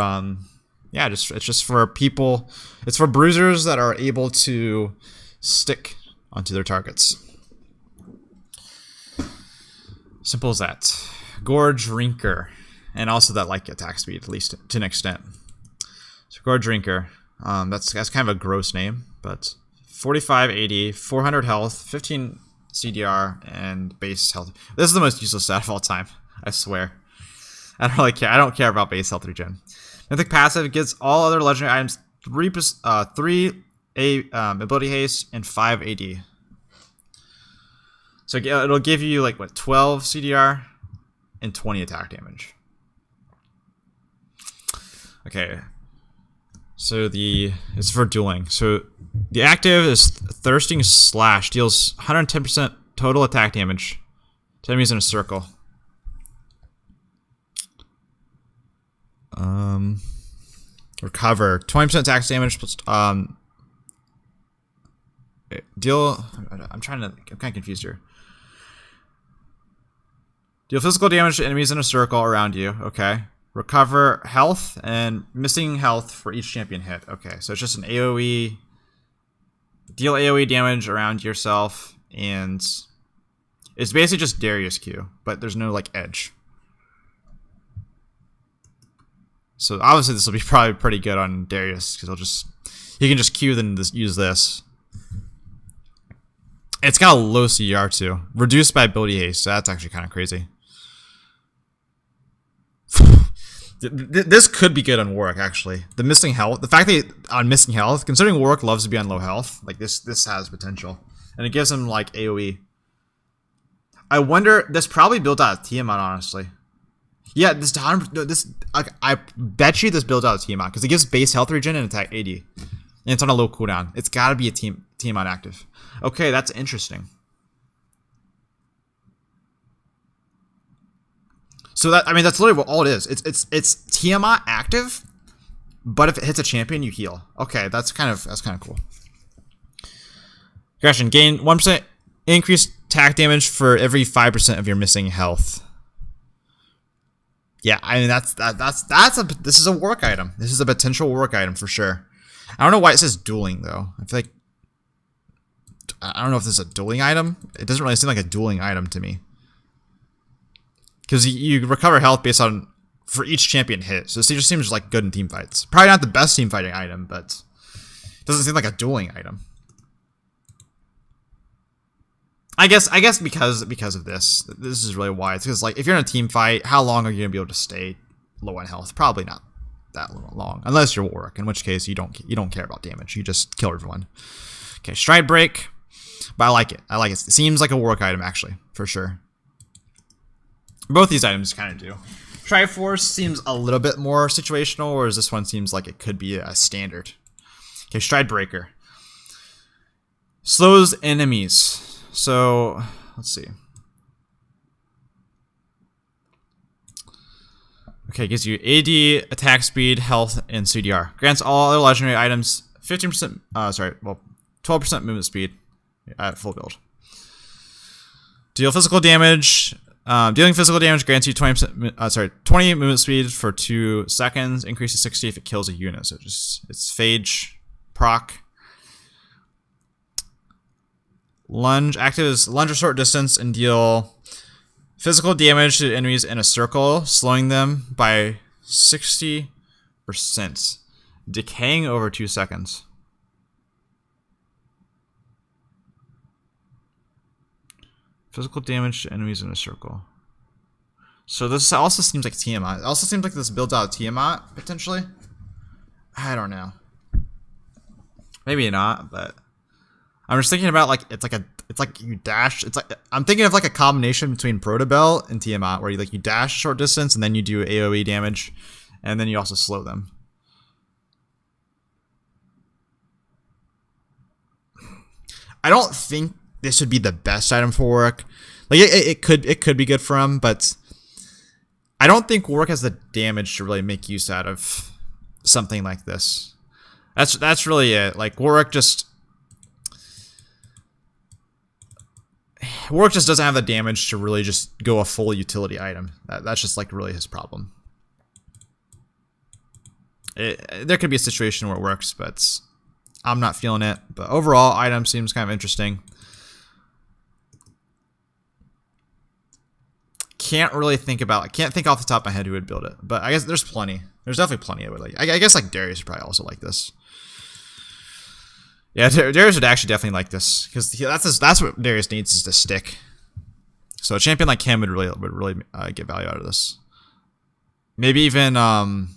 yeah, it's just for people. It's for bruisers that are able to stick onto their targets. Simple as that. Gorge Rinker, and also that like attack speed, at least to an extent. So Gorge Rinker, that's kind of a gross name, but 45 AD, 400 health, 15 CDR, and base health. This is the most useless stat of all time, I swear. I don't really care. I don't care about base health regen. Mythic passive gives all other legendary items 3 ability haste and 5 AD. So it'll give you like what 12 CDR and 20 attack damage. Okay. So it's for dueling. So the active is Thirsting Slash, deals 110% total attack damage to enemies in a circle. Recover 20% attack damage plus deal. I'm kind of confused here. Deal physical damage to enemies in a circle around you. Okay. Recover health and missing health for each champion hit. Okay, so it's just an AoE. Deal AoE damage around yourself, and it's basically just Darius Q, but there's no like edge. So obviously this will be probably pretty good on Darius because he can just Q then use this. It's got a low CR too, reduced by ability haste. So that's actually kind of crazy. This could be good on Warwick actually. The missing health, the fact that on missing health, considering Warwick loves to be on low health, like this has potential, and it gives him like AoE. I wonder. This probably built out of Tiamat, honestly. Yeah, I bet you this builds out of Tiamat because it gives base health regen and attack AD, and it's on a low cooldown. It's got to be a Tiamat active. Okay, that's interesting. So that's literally what all it is. It's Tiamat active, but if it hits a champion, you heal. Okay, that's kind of cool. Question: gain 1% increased attack damage for every 5% of your missing health. Yeah, I mean this is a work item. This is a potential work item for sure. I don't know why it says dueling though. I feel like I don't know if this is a dueling item. It doesn't really seem like a dueling item to me. Because you recover health based on for each champion hit. So it just seems like good in team fights. Probably not the best team fighting item, but it doesn't seem like a dueling item. I guess because of this is really why. It's because like if you're in a team fight, how long are you gonna be able to stay low on health? Probably not that long, unless you're Warwick, in which case you don't care about damage. You just kill everyone. Okay, Stridebreaker, but I like it. It seems like a Warwick item actually, for sure. Both these items kind of do. Triforce seems a little bit more situational, whereas this one seems like it could be a standard. Okay, Stridebreaker. Slows enemies. So, let's see. Okay, gives you AD, attack speed, health, and CDR. Grants all other legendary items 15%, 12% movement speed at full build. Deal physical damage. Dealing physical damage grants you 20 movement speed for 2 seconds. Increases 60 if it kills a unit. So it's Phage proc. Lunge. Active is lunge or short distance and deal physical damage to enemies in a circle, slowing them by 60%. Decaying over 2 seconds. Physical damage to enemies in a circle. So this also seems like Tiamat. It also seems like this builds out Tiamat, potentially. I don't know. Maybe not, but I'm just thinking about like it's like you dash. It's like I'm thinking of like a combination between Protobell and Tiamat, where you dash short distance and then you do AoE damage, and then you also slow them. I don't think this would be the best item for Warwick. Like it could be good for him, but I don't think Warwick has the damage to really make use out of something like this. That's really it. Like Warwick just doesn't have the damage to really just go a full utility item. That's just like really his problem. There could be a situation where it works, but I'm not feeling it. But overall, item seems kind of interesting. Can't think off the top of my head who would build it, but I guess there's plenty. There's definitely plenty of it. Like I guess like Darius would probably also like this. Yeah, Darius would actually definitely like this because that's what Darius needs is to stick. So a champion like him would really get value out of this. Maybe even also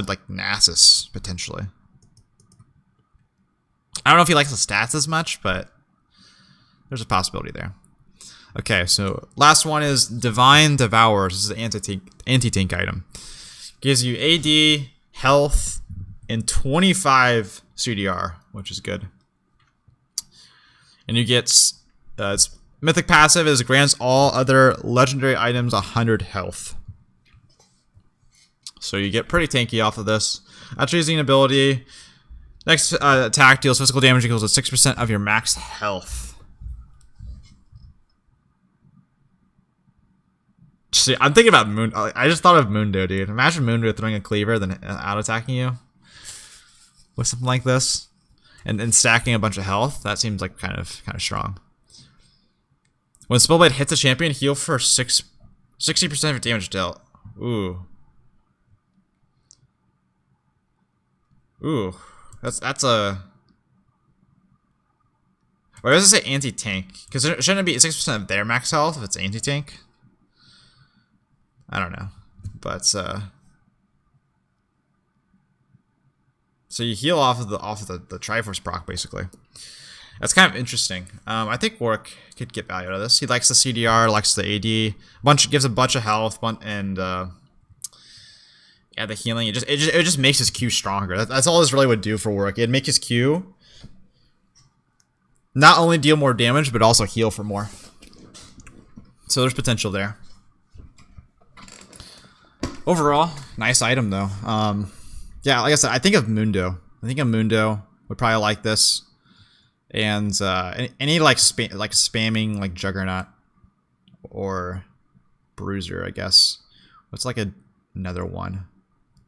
like Nasus potentially. I don't know if he likes the stats as much, but there's a possibility there. Okay, so last one is Divine Devour. This is an anti-tank item. Gives you AD, health, and 25 CDR, which is good. And you get its mythic passive is grants all other legendary items 100 health. So you get pretty tanky off of this. After using an ability, next attack deals physical damage equals to 6% of your max health. See, I'm thinking about Moon. I just thought of Mundo, dude. Imagine Mundo throwing a cleaver, then out attacking you with something like this, and stacking a bunch of health. That seems like kind of strong. When Spellblade hits a champion, heal for 60% of your damage dealt. Ooh, that's a. Or does it say anti-tank? Because shouldn't it be 6% of their max health if it's anti-tank? I don't know, but so you heal off of the Triforce proc basically. That's kind of interesting. I think Warwick could get value out of this. He likes the CDR, likes the AD, gives a bunch of health, and yeah, the healing. It just makes his Q stronger. That's all this really would do for Warwick. It'd make his Q not only deal more damage but also heal for more. So there's potential there. Overall, nice item though. Yeah, like I said, I think of Mundo. Mundo would probably like this, and any like spamming like Juggernaut or Bruiser, I guess. What's like another one?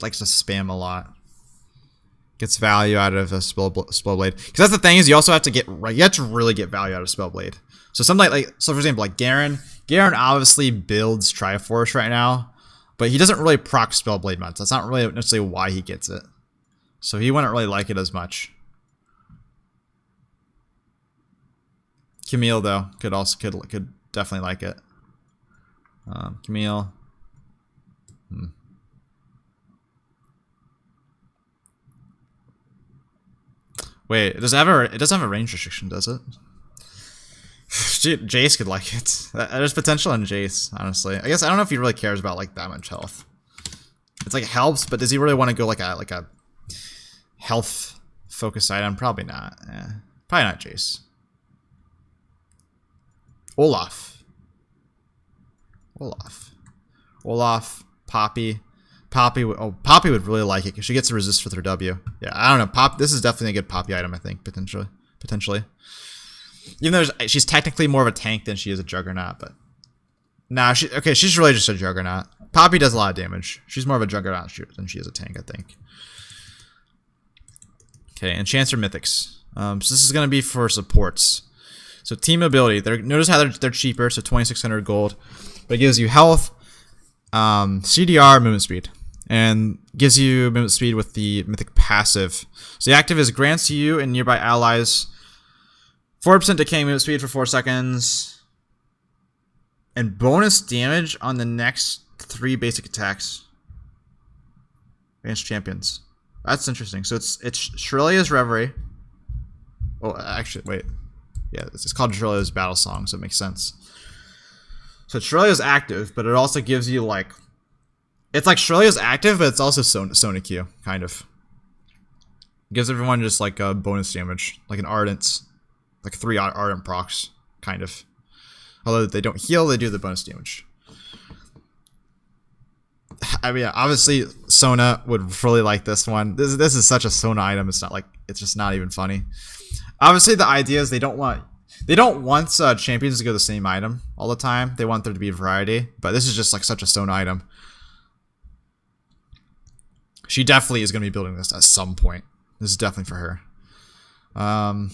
Likes to spam a lot. Gets value out of a Spellblade. Because that's the thing is you also have to you have to really get value out of Spellblade. So something so for example like Garen obviously builds Triforce right now. But he doesn't really proc Spellblade much. That's not really necessarily why he gets it. So he wouldn't really like it as much. Camille though could definitely like it. Camille. Wait, it doesn't have a range restriction, does it? Jace could like it. There's potential in Jace, honestly. I guess I don't know if he really cares about like that much health. It's like it helps, but does he really want to go like a health focused item? Probably not. Probably not Jace. Olaf, Poppy. Poppy would really like it because she gets to resist with her W. Yeah, I don't know. This is definitely a good Poppy item, I think, potentially. Even though she's technically more of a tank than she is a Juggernaut, but nah, she's really just a Juggernaut. Poppy does a lot of damage. She's more of a Juggernaut than she is a tank, I think. Okay, Enchanter mythics. So this is gonna be for supports. So team ability. Notice how they're cheaper, so 2,600 gold, but it gives you health, CDR, movement speed, and gives you movement speed with the mythic passive. So the active is grants you and nearby allies 4% decaying movement speed for 4 seconds, and bonus damage on the next 3 basic attacks against champions. That's interesting. So it's Shrelia's Reverie. Oh, actually, wait. Yeah, it's called Shrelia's Battle Song, so it makes sense. So Shrelia's active, but it also gives you like... It's like Shrelia's active, but it's also Sonic Q, kind of. It gives everyone just like a bonus damage, like an Ardent, like 3 Ardent procs, kind of. Although they don't heal, they do the bonus damage. I mean, obviously, Sona would really like this one. This is such a Sona item. It's not like, it's just not even funny. Obviously, the idea is they don't want champions to go the same item all the time. They want there to be a variety, but this is just like such a Sona item. She definitely is going to be building this at some point. This is definitely for her. And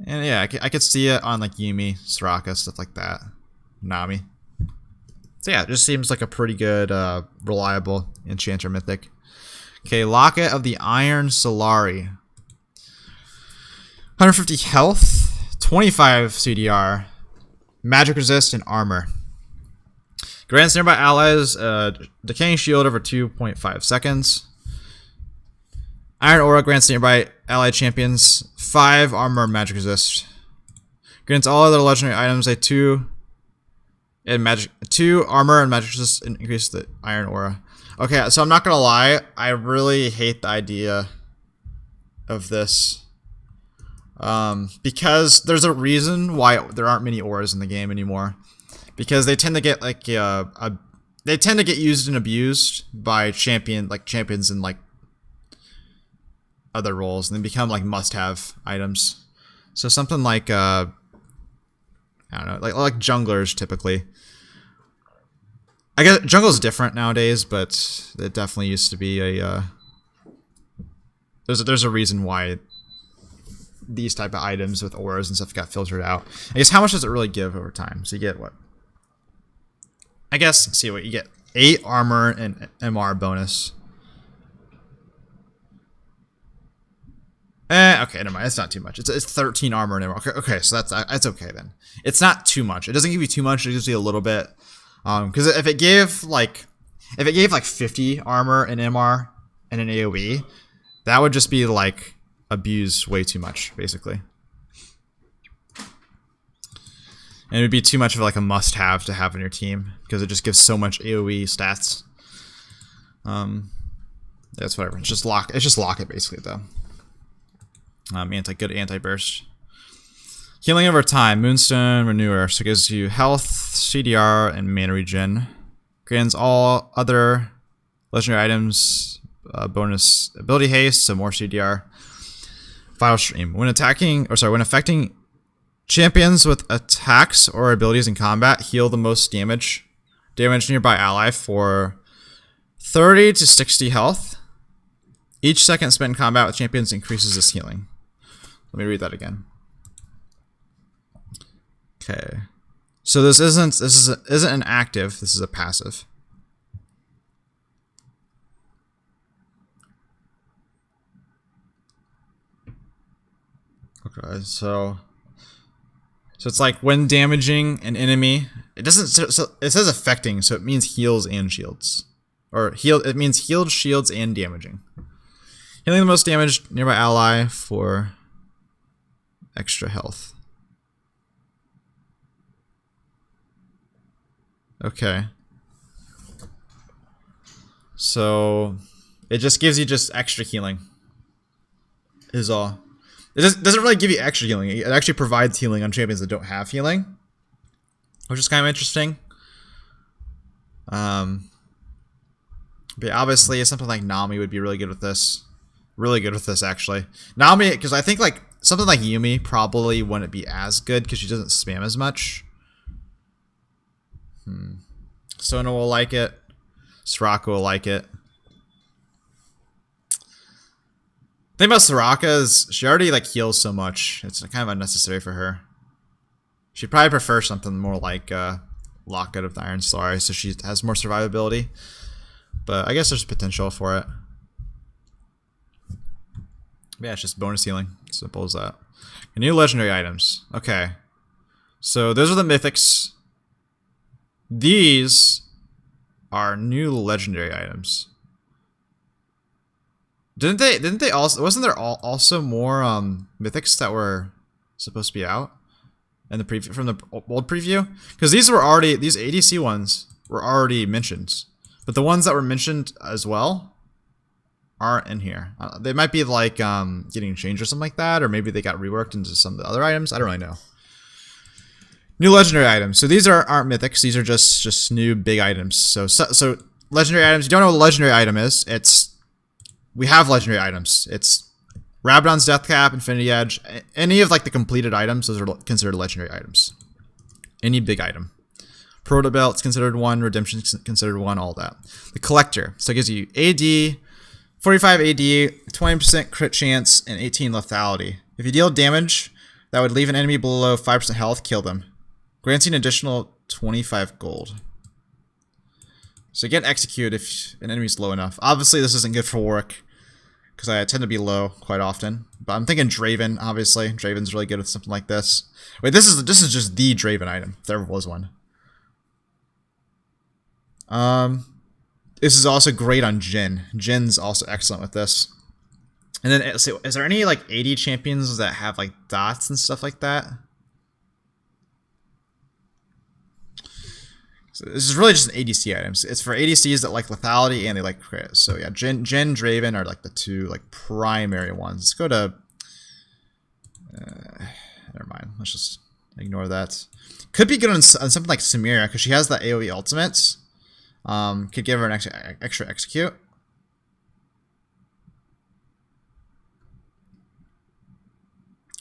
yeah, I could see it on like Yuumi, Soraka, stuff like that. Nami. So yeah, it just seems like a pretty good, reliable Enchanter mythic. Okay, Locket of the Iron Solari. 150 health, 25 CDR, magic resist, and armor. Grants nearby allies decaying shield over 2.5 seconds. Iron Aura grants nearby allied champions 5 armor and magic resist. Grants all other legendary items a 2 armor and magic resist and increase the Iron Aura. Okay, so I'm not gonna lie, I really hate the idea of this. Because there's a reason why there aren't many auras in the game anymore. Because they tend to get like they tend to get used and abused by champions in like other roles, and they become like must-have items. So something like I don't know, like junglers typically. I guess jungle's different nowadays, but it definitely used to be a there's a reason why these type of items with auras and stuff got filtered out. I guess how much does it really give over time? So you get what? I guess, see what you get. 8 armor and MR bonus. Okay, never mind. It's not too much. It's 13 armor and MR. Okay, so that's okay then. It's not too much. It doesn't give you too much. It gives you a little bit. Because if it gave like 50 armor and MR and an AOE, that would just be like abused way too much, basically. And it would be too much of like a must-have to have in your team because it just gives so much AOE stats. That's whatever. It's just lock it basically though. Good anti-burst. Healing over time, Moonstone Renewer, so it gives you health, CDR, and mana regen. Grants all other legendary items bonus ability haste, so more CDR. Vital Stream. When affecting champions with attacks or abilities in combat, heal the most damage nearby ally for 30 to 60 health. Each second spent in combat with champions increases this healing. Let me read that again. Okay. So this isn't an active, this is a passive. Okay, so it's like when damaging an enemy, it says affecting, so it means heals and shields. It means healed, shields, and damaging. Healing the most damage nearby ally for extra health. Okay. So it just gives you just extra healing. Is all. It doesn't really give you extra healing. It actually provides healing on champions that don't have healing, which is kind of interesting. But obviously something like Nami would be really good with this. Really good with this, actually. Nami, because I think like something like Yumi probably wouldn't be as good because she doesn't spam as much. Sona will like it. Soraka will like it. The thing about Soraka is she already like heals so much. It's kind of unnecessary for her. She'd probably prefer something more like Locket of the Iron Star, so she has more survivability. But I guess there's potential for it. Yeah, it's just bonus healing. Simple as that. New legendary items. Okay. So those are the mythics. These are new legendary items. Didn't they also, wasn't there also more mythics that were supposed to be out in the preview, from the old preview? Because these ADC ones were already mentioned, but the ones that were mentioned as well aren't in here. They might be like getting changed or something like that, or maybe they got reworked into some of the other items. I don't really know. New legendary items. So these aren't mythics. These are just new big items. So legendary items. You don't know what a legendary item is. We have legendary items. It's Rabadon's Death Cap, Infinity Edge, any of like the completed items. Those are considered legendary items. Any big item. Proto Belt's considered one. Redemption's considered one. All that. The Collector. So it gives you AD, 45 AD, 20% crit chance, and 18 lethality. If you deal damage that would leave an enemy below 5% health, kill them. Granting additional 25 gold. So you get execute if an enemy's low enough. Obviously this isn't good for Warwick, because I tend to be low quite often. But I'm thinking Draven, obviously. Draven's really good with something like this. Wait, this is just the Draven item, if there ever was one. This is also great on Jhin. Jin's also excellent with this. And then, so is there any like 80 champions that have like dots and stuff like that? So this is really just an ADC items. It's for ADCs that like lethality and they like crit. So yeah, Jhin, Draven are like the two like primary ones. Let's go to. Never mind. Let's just ignore that. Could be good on something like Samira because she has that AOE ultimate. Could give her an extra execute.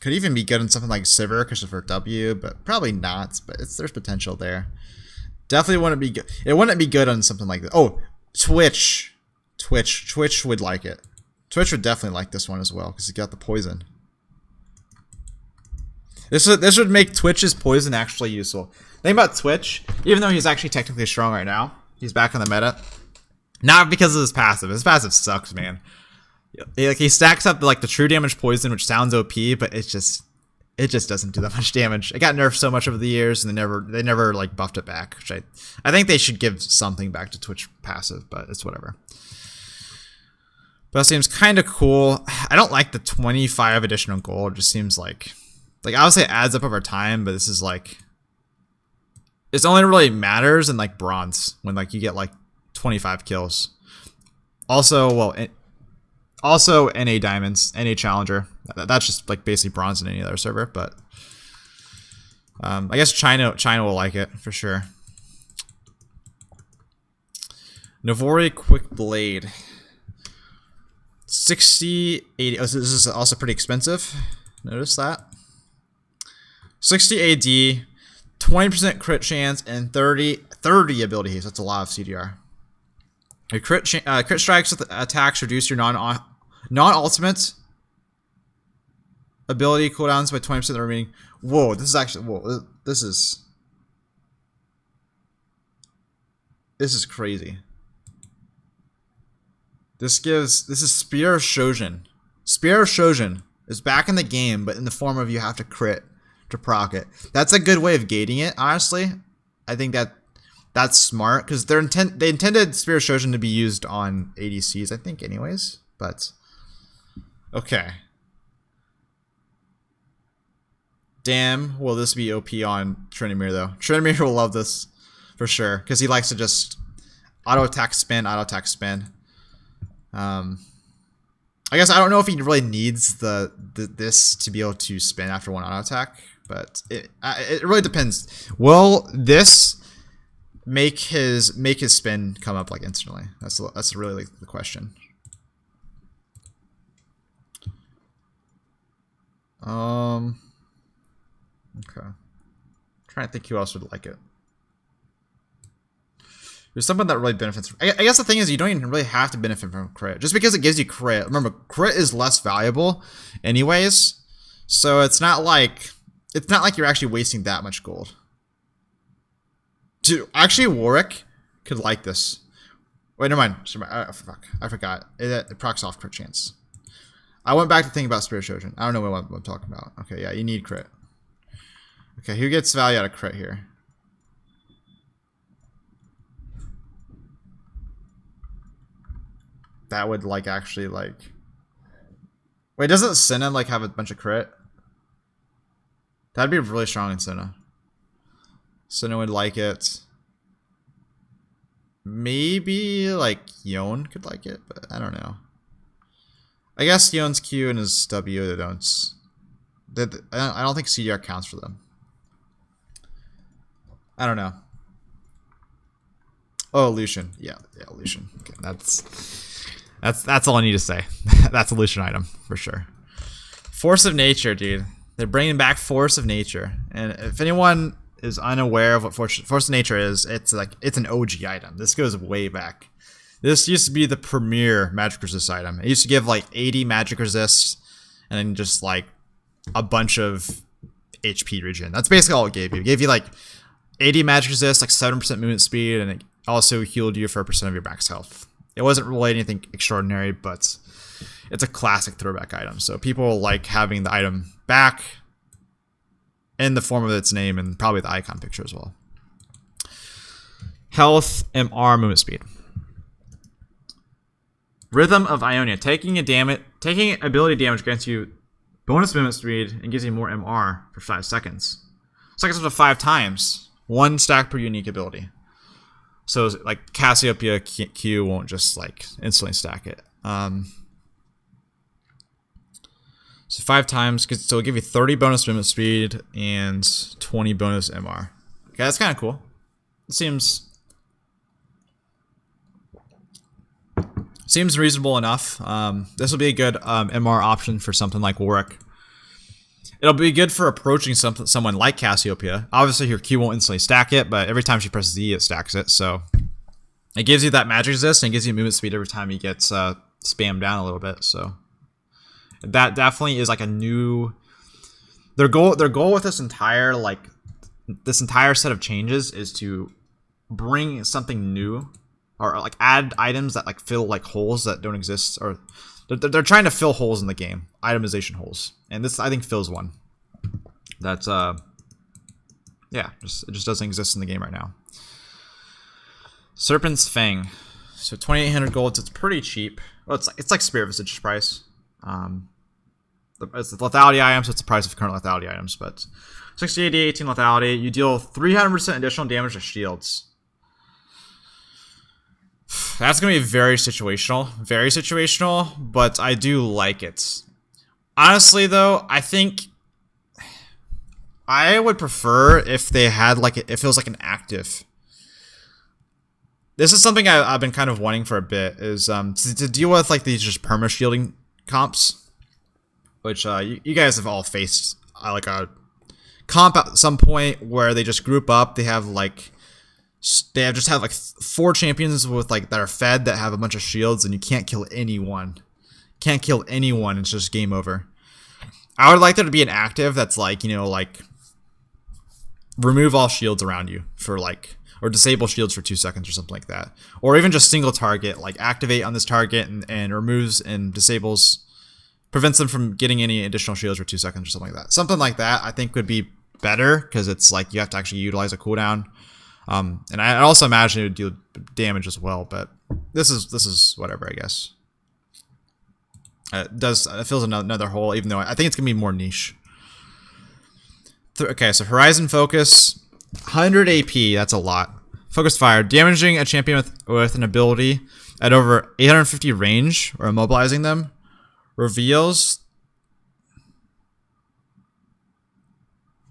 Could even be good on something like Sivir because of her W, but probably not. But there's potential there. Definitely wouldn't be good. It wouldn't be good on something like that. Oh, Twitch would like it. Twitch would definitely like this one as well because he got the poison. This would make Twitch's poison actually useful. Thing about Twitch, even though he's actually technically strong right now, he's back in the meta. Not because of his passive. His passive sucks, man. He stacks up like the true damage poison, which sounds OP, but it just doesn't do that much damage. It got nerfed so much over the years, and they never like buffed it back. Which I think they should give something back to Twitch passive, but it's whatever. But that seems kind of cool. I don't like the 25 additional gold. It just seems like obviously it adds up over time, but this is like it only really matters in like bronze when like you get like 25 kills. Also, well, also NA diamonds, NA challenger. That's just like basically bronze in any other server, but I guess China will like it for sure. Navori quickblade. 60, 80. Oh, this is also pretty expensive. Notice that. 60 AD, 20% crit chance, and 30 ability haste. That's a lot of CDR. Your crit strikes with attacks reduce your non-ultimate ability cooldowns by 20% of the remaining. Whoa, this is actually this is crazy. This is Spear of Shojin. Spear of Shojin is back in the game, but in the form of you have to crit to proc it. That's a good way of gating it, honestly. I think that's smart because they intended Spear of Shojin to be used on ADCs, I think, anyways. But okay. Damn, will this be OP on Trinity though? Trinity will love this for sure because he likes to just auto attack spin, auto attack spin. I guess I don't know if he really needs this to be able to spin after one auto attack, but it really depends. Will this make his spin come up like instantly? That's really like the question. Okay. I'm trying to think who else would like it. There's someone that really benefits from, I guess the thing is you don't even really have to benefit from crit. Just because it gives you crit. Remember, crit is less valuable anyways. So it's not like you're actually wasting that much gold. Dude, actually Warwick could like this. Wait, never mind. Fuck. I forgot. It procs off crit chance. I went back to think about Spirit Trojan. I don't know what I'm talking about. Okay, yeah, you need crit. Okay, who gets value out of crit here? That would like actually like. Wait, doesn't Senna like have a bunch of crit? That'd be really strong in Senna. Senna would like it. Maybe like Yon could like it, but I don't know. I guess Yon's Q and his W they don't. I don't think CDR counts for them. I don't know. Oh, Lucian. Yeah, Lucian. Okay, that's all I need to say. That's a Lucian item for sure. Force of Nature, dude. They're bringing back Force of Nature, and if anyone is unaware of what Force of Nature is, it's an OG item. This goes way back. This used to be the premier magic resist item. It used to give like 80 magic resist, and then just like a bunch of HP regen. That's basically all it gave you. It gave you like 80 magic resist, like 7% movement speed, and it also healed you for a percent of your max health. It wasn't really anything extraordinary, but it's a classic throwback item. So people like having the item back in the form of its name and probably the icon picture as well. Health, MR, movement speed. Rhythm of Ionia. Taking ability damage grants you bonus movement speed and gives you more MR for 5 seconds. Seconds up to 5 times. 1 stack per unique ability. So like Cassiopeia Q won't just like instantly stack it. So 5 times, so it'll give you 30 bonus movement speed and 20 bonus MR. Okay, that's kind of cool. It seems reasonable enough. This will be a good MR option for something like Warwick. It'll be good for approaching someone like Cassiopeia. Obviously, her Q won't instantly stack it, but every time she presses Z, it stacks it. So it gives you that magic resist and gives you movement speed every time he gets spammed down a little bit. So that definitely is like a new. Their goal with this entire set of changes is to bring something new, or like add items that like fill like holes that don't exist, or they're trying to fill holes in the game, itemization holes, and this I think fills one. That's yeah, it just doesn't exist in the game right now. Serpent's Fang, so 2,800 gold. It's pretty cheap. Well, it's like Spirit Visage price. It's the lethality item, so it's the price of current lethality items. But 60 AD, 18 lethality. You deal 300% additional damage to shields. That's going to be very situational, but I do like it. Honestly, though, I think I would prefer if they had like it feels like an active. This is something I've been kind of wanting for a bit, is to deal with like these just perma shielding comps, which you guys have all faced like a comp at some point where they just group up. They have like. Just have like 4 champions with like that are fed that have a bunch of shields, and you can't kill anyone. It's just game over. I would like there to be an active that's like, like remove all shields around you for like, or disable shields for 2 seconds or something like that. Or even just single target, like activate on this target and removes and disables, prevents them from getting any additional shields for 2 seconds or something like that. Something like that I think would be better, because it's like you have to actually utilize a cooldown. And I also imagine it would deal damage as well, but this is whatever, I guess. It fills another hole, even though I think it's gonna be more niche. Okay, so Horizon Focus, 100 AP. That's a lot. Focused Fire, damaging a champion with an ability at over 850 range or immobilizing them. Reveals.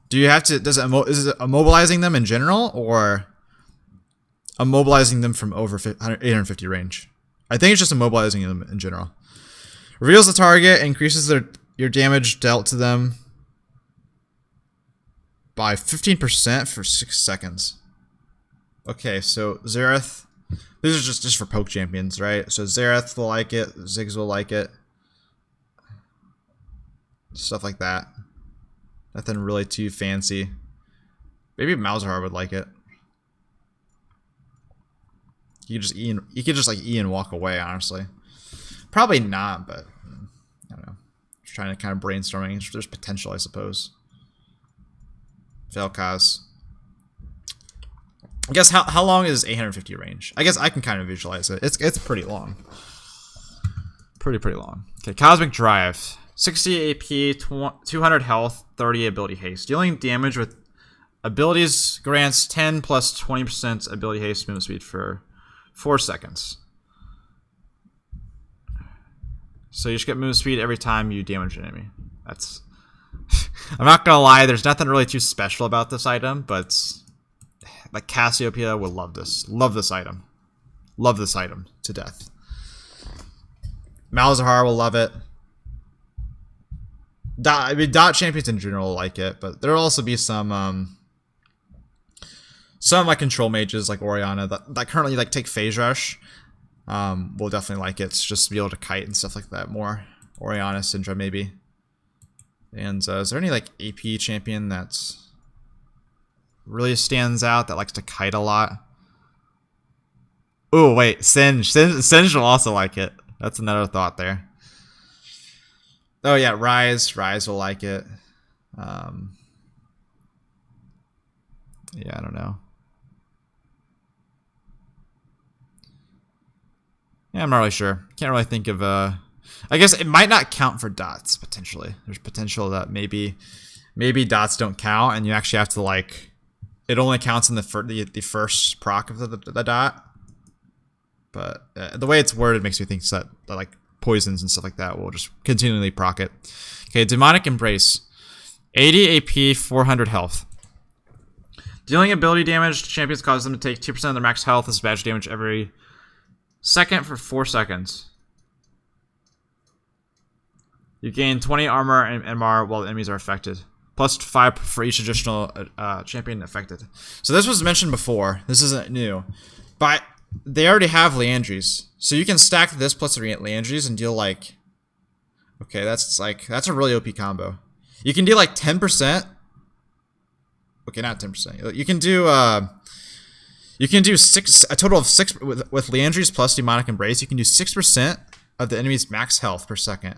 Do you have to? Is it immobilizing them in general or immobilizing them from over 850 range? I think it's just immobilizing them in general. Reveals the target, increases your damage dealt to them by 15% for 6 seconds. Okay, so Xerath. These are just for poke champions, right? So Xerath will like it, Ziggs will like it. Stuff like that. Nothing really too fancy. Maybe Malzahar would like it. You could just like E and walk away, honestly. Probably not, but I don't know. Just trying to kind of brainstorming. There's potential, I suppose. Vel'Koz. I guess how long is 850 range? I guess I can kind of visualize it. It's pretty long. Pretty long. Okay, Cosmic Drive. 60 AP, 200 health, 30 ability haste. Dealing damage with abilities grants 10 plus 20% ability haste movement speed for 4 seconds. So you just get movement speed every time you damage an enemy. That's... I'm not gonna lie, there's nothing really too special about this item, but like Cassiopeia will love this. Love this item. Love this item to death. Malzahar will love it. Dot champions in general will like it, but there'll also be some like control mages like Orianna that currently like take phase rush. Will definitely like it. It's just to be able to kite and stuff like that more. Orianna, Syndra maybe. And is there any like AP champion that's really stands out that likes to kite a lot? Oh wait, Singe will also like it. That's another thought there. Oh yeah, Rise will like it. Yeah, I don't know. Yeah, I'm not really sure. Can't really think of I guess it might not count for dots potentially. There's potential that maybe dots don't count, and you actually have to like it only counts in the first proc of the dot. But the way it's worded makes me think that like poisons and stuff like that will just continually proc it. Okay, Demonic Embrace. 80 AP, 400 health. Dealing ability damage to champions causes them to take 2% of their max health as badge damage every second for 4 seconds. You gain 20 armor and MR while the enemies are affected. Plus 5 for each additional champion affected. So this was mentioned before. This isn't new. But they already have Leandries. So you can stack this plus Leandries and deal like... Okay, that's a really OP combo. You can do like 10%. Okay, not 10%. You can do a total of 6 with Leandries plus Demonic Embrace. You can do 6% of the enemy's max health per second,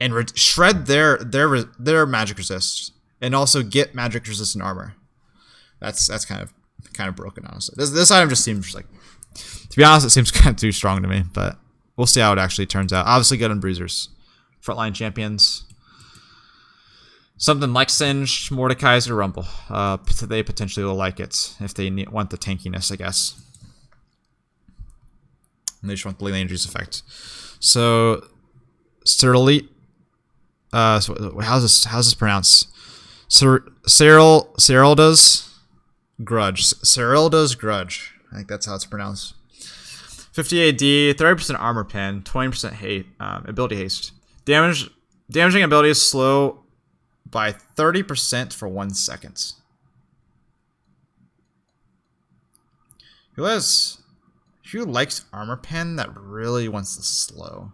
and shred their magic resist, and also get magic resistant armor. That's kind of broken, honestly. This item just seems like, to be honest, it seems kind of too strong to me, but we'll see how it actually turns out. Obviously good on Bruisers, frontline champions. Something like Singe, Mordekaiser, Rumble. They potentially will like it if they want the tankiness, I guess. And they just want the Leandries effect. So, Cyrilli. So how's this pronounced? Cyrilda's Grudge. Cyrilda's Grudge. I think that's how it's pronounced. 50 AD, 30% armor pen, 20% ability haste. Damaging ability is slow by 30% for 1 second. Who likes armor pen that really wants to slow?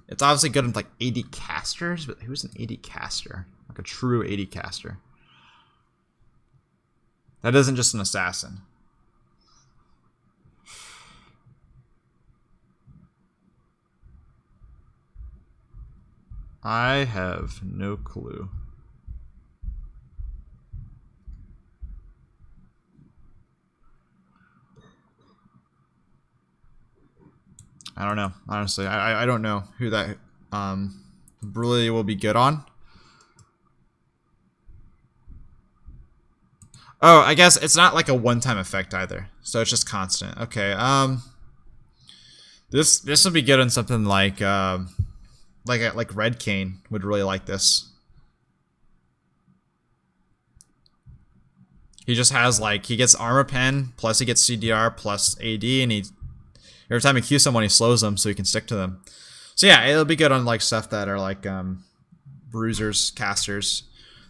It's obviously good with like 80 casters, but who's an 80 caster? Like a true 80 caster. That isn't just an assassin. I have no clue. I don't know, honestly. I don't know who that really will be good on. Oh, I guess it's not like a one-time effect either, so it's just constant. Okay, this would be good on something like Red Cane would really like this. He just has like he gets armor pen plus he gets CDR plus AD, and he every time he Qs someone he slows them so he can stick to them. So yeah, it'll be good on like stuff that are like bruisers, casters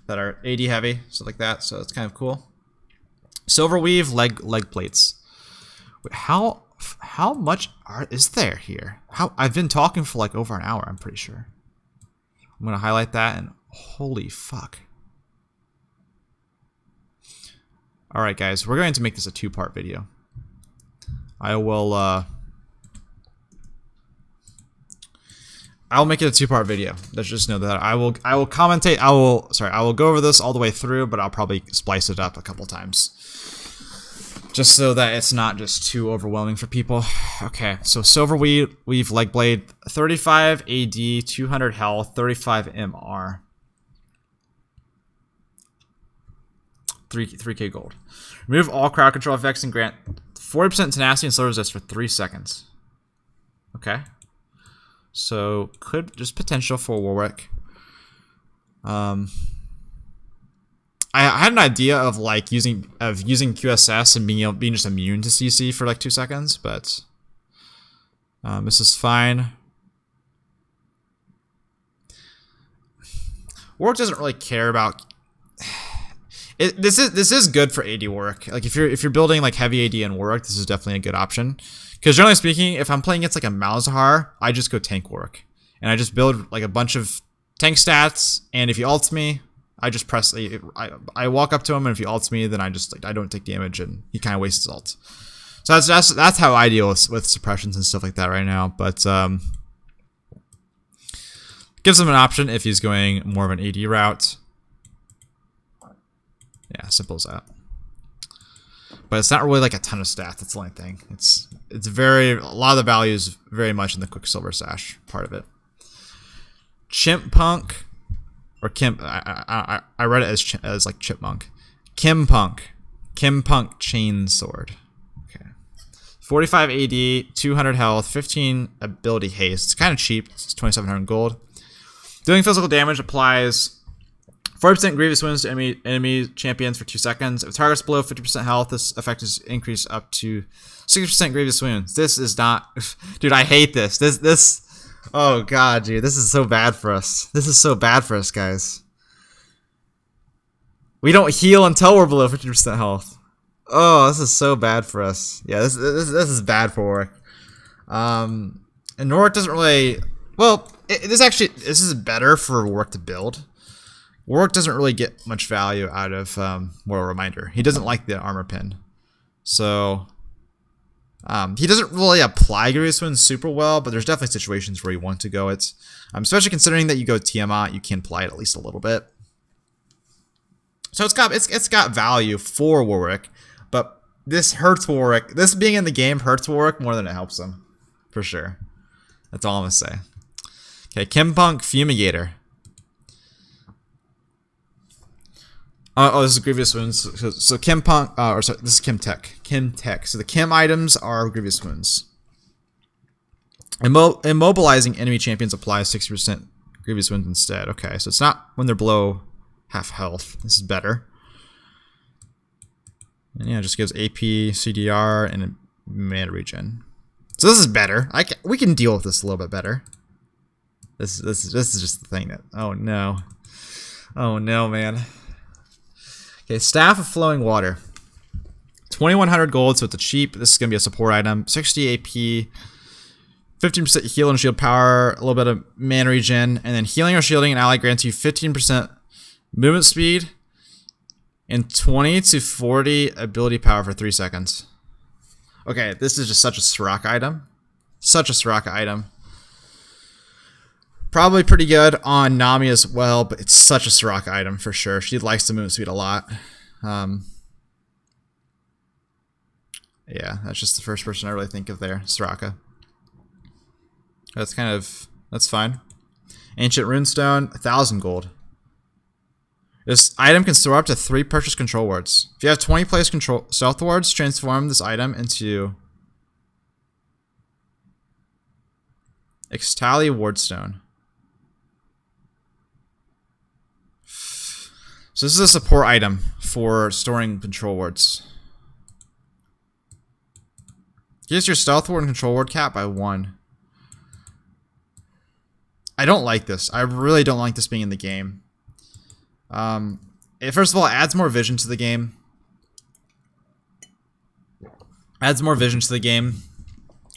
that are AD heavy, stuff like that. So it's kind of cool. Silver weave leg plates. Wait, how much is there here? I've been talking for like over an hour. I'm pretty sure. I'm gonna highlight that and holy fuck. All right, guys, we're going to make this a 2-part video. I will I'll make it a 2-part video. Let's just know that I will commentate. I will go over this all the way through, but I'll probably splice it up a couple times. Just so that it's not just too overwhelming for people. Okay, so Silver Weave Leg Blade, 35 AD, 200 health, 35 MR. 3k gold. Remove all crowd control effects and grant 40% tenacity and slow resist for 3 seconds. Okay. So could just potential for Warwick. I had an idea of like using QSS and being just immune to CC for like 2 seconds, but this is fine. Warwick doesn't really care about this is good for AD Warwick. Like if you're building like heavy AD and Warwick, this is definitely a good option. Because generally speaking, if I'm playing against like a Malzahar, I just go tank Warwick. And I just build like a bunch of tank stats, and if he ults me, I just press I walk up to him, and if he ults me, then I just like I don't take damage and he kinda wastes his ult. So that's how I deal with suppressions and stuff like that right now. But gives him an option if he's going more of an AD route. Yeah, simple as that. But it's not really like a ton of stats. That's the only thing. It's very a lot of the value is very much in the Quicksilver Sash part of it. Chimp Punk or Kim. I read it as like Chipmunk. Kim Punk Chain Sword. Okay. 45 AD, 200 health, 15 ability haste. It's kind of cheap. It's 2,700 gold. Doing physical damage applies 40% grievous wounds to enemy champions for 2 seconds. If target's below 50% health, this effect is increased up to 60% grievous wounds. This is not... Dude, I hate this. This... Oh, God, dude. This is so bad for us. This is so bad for us, guys. We don't heal until we're below 50% health. Oh, this is so bad for us. Yeah, this is bad for Warwick. And Warwick doesn't really... Well, this is better for Warwick to build. Warwick doesn't really get much value out of Moral Reminder. He doesn't like the armor pin. So, he doesn't really apply Grievous Wounds super well, but there's definitely situations where you want to go it. Especially considering that you go Tiamat, you can apply it at least a little bit. So it's got value for Warwick, but this hurts Warwick. This being in the game hurts Warwick more than it helps him. For sure. That's all I'm going to say. Okay, Kimpunk Fumigator. Oh, this is Grievous Wounds. So Kim Punk, or sorry, this is Kim Tech. Kim Tech. So the Kim items are Grievous Wounds. Immobilizing enemy champions applies 60% Grievous Wounds instead. Okay, so it's not when they're below half health. This is better. And yeah, it just gives AP, CDR, and a mana regen. So this is better. We can deal with this a little bit better. This is just the thing that. Oh no. Oh no, man. Okay, Staff of Flowing Water. 2,100 gold, so it's a cheap. This is going to be a support item. 60 AP, 15% heal and shield power, a little bit of mana regen, and then healing or shielding an ally grants you 15% movement speed and 20 to 40 ability power for 3 seconds. Okay, this is just such a Soraka item. Such a Soraka item. Probably pretty good on Nami as well, but it's such a Soraka item for sure. She likes the movement speed a lot. Yeah, that's just the first person I really think of there, Soraka. That's fine. Ancient Runestone, 1,000 gold. This item can store up to 3 purchase control words. If you have 20 place control stealth wards, transform this item into Extali Wardstone. So this is a support item for storing control words. Use your stealth ward and control word cap by 1. I don't like this. I really don't like this being in the game. First of all, it adds more vision to the game.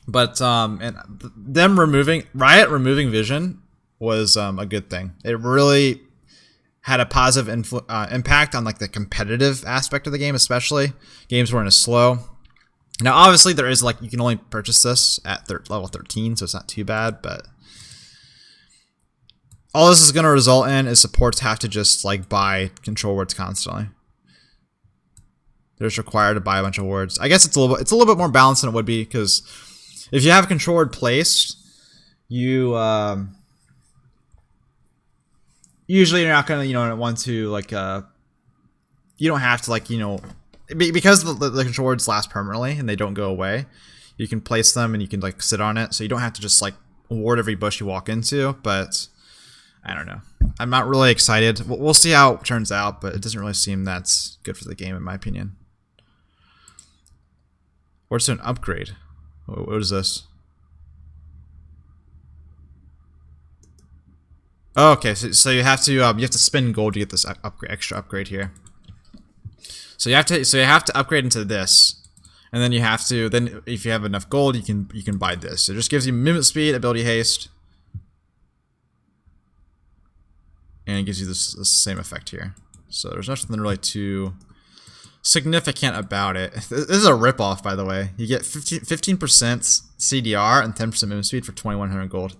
But and them removing Riot removing vision was a good thing. It really had a positive impact on like the competitive aspect of the game, especially games weren't as slow. Now, obviously, there is like you can only purchase this at level 13, so it's not too bad. But all this is going to result in is supports have to just like buy control words constantly. They're just required to buy a bunch of words. I guess it's a little bit more balanced than it would be, because if you have a control word placed, you usually you're not gonna want to like you don't have to like because the control words last permanently and they don't go away. You can place them and you can like sit on it, so you don't have to just like ward every bush you walk into. But I don't know. I'm not really excited. We'll see how it turns out, but it doesn't really seem that's good for the game in my opinion. Wardstone upgrade. What is this? Oh, okay, so you have to spend gold to get this extra upgrade here. So you have to upgrade into this, and then if you have enough gold, you can buy this. So it just gives you movement speed, ability haste, and it gives you this same effect here. So there's nothing really too significant about it. This is a ripoff, by the way. You get 15% CDR and 10% movement speed for 2,100 gold.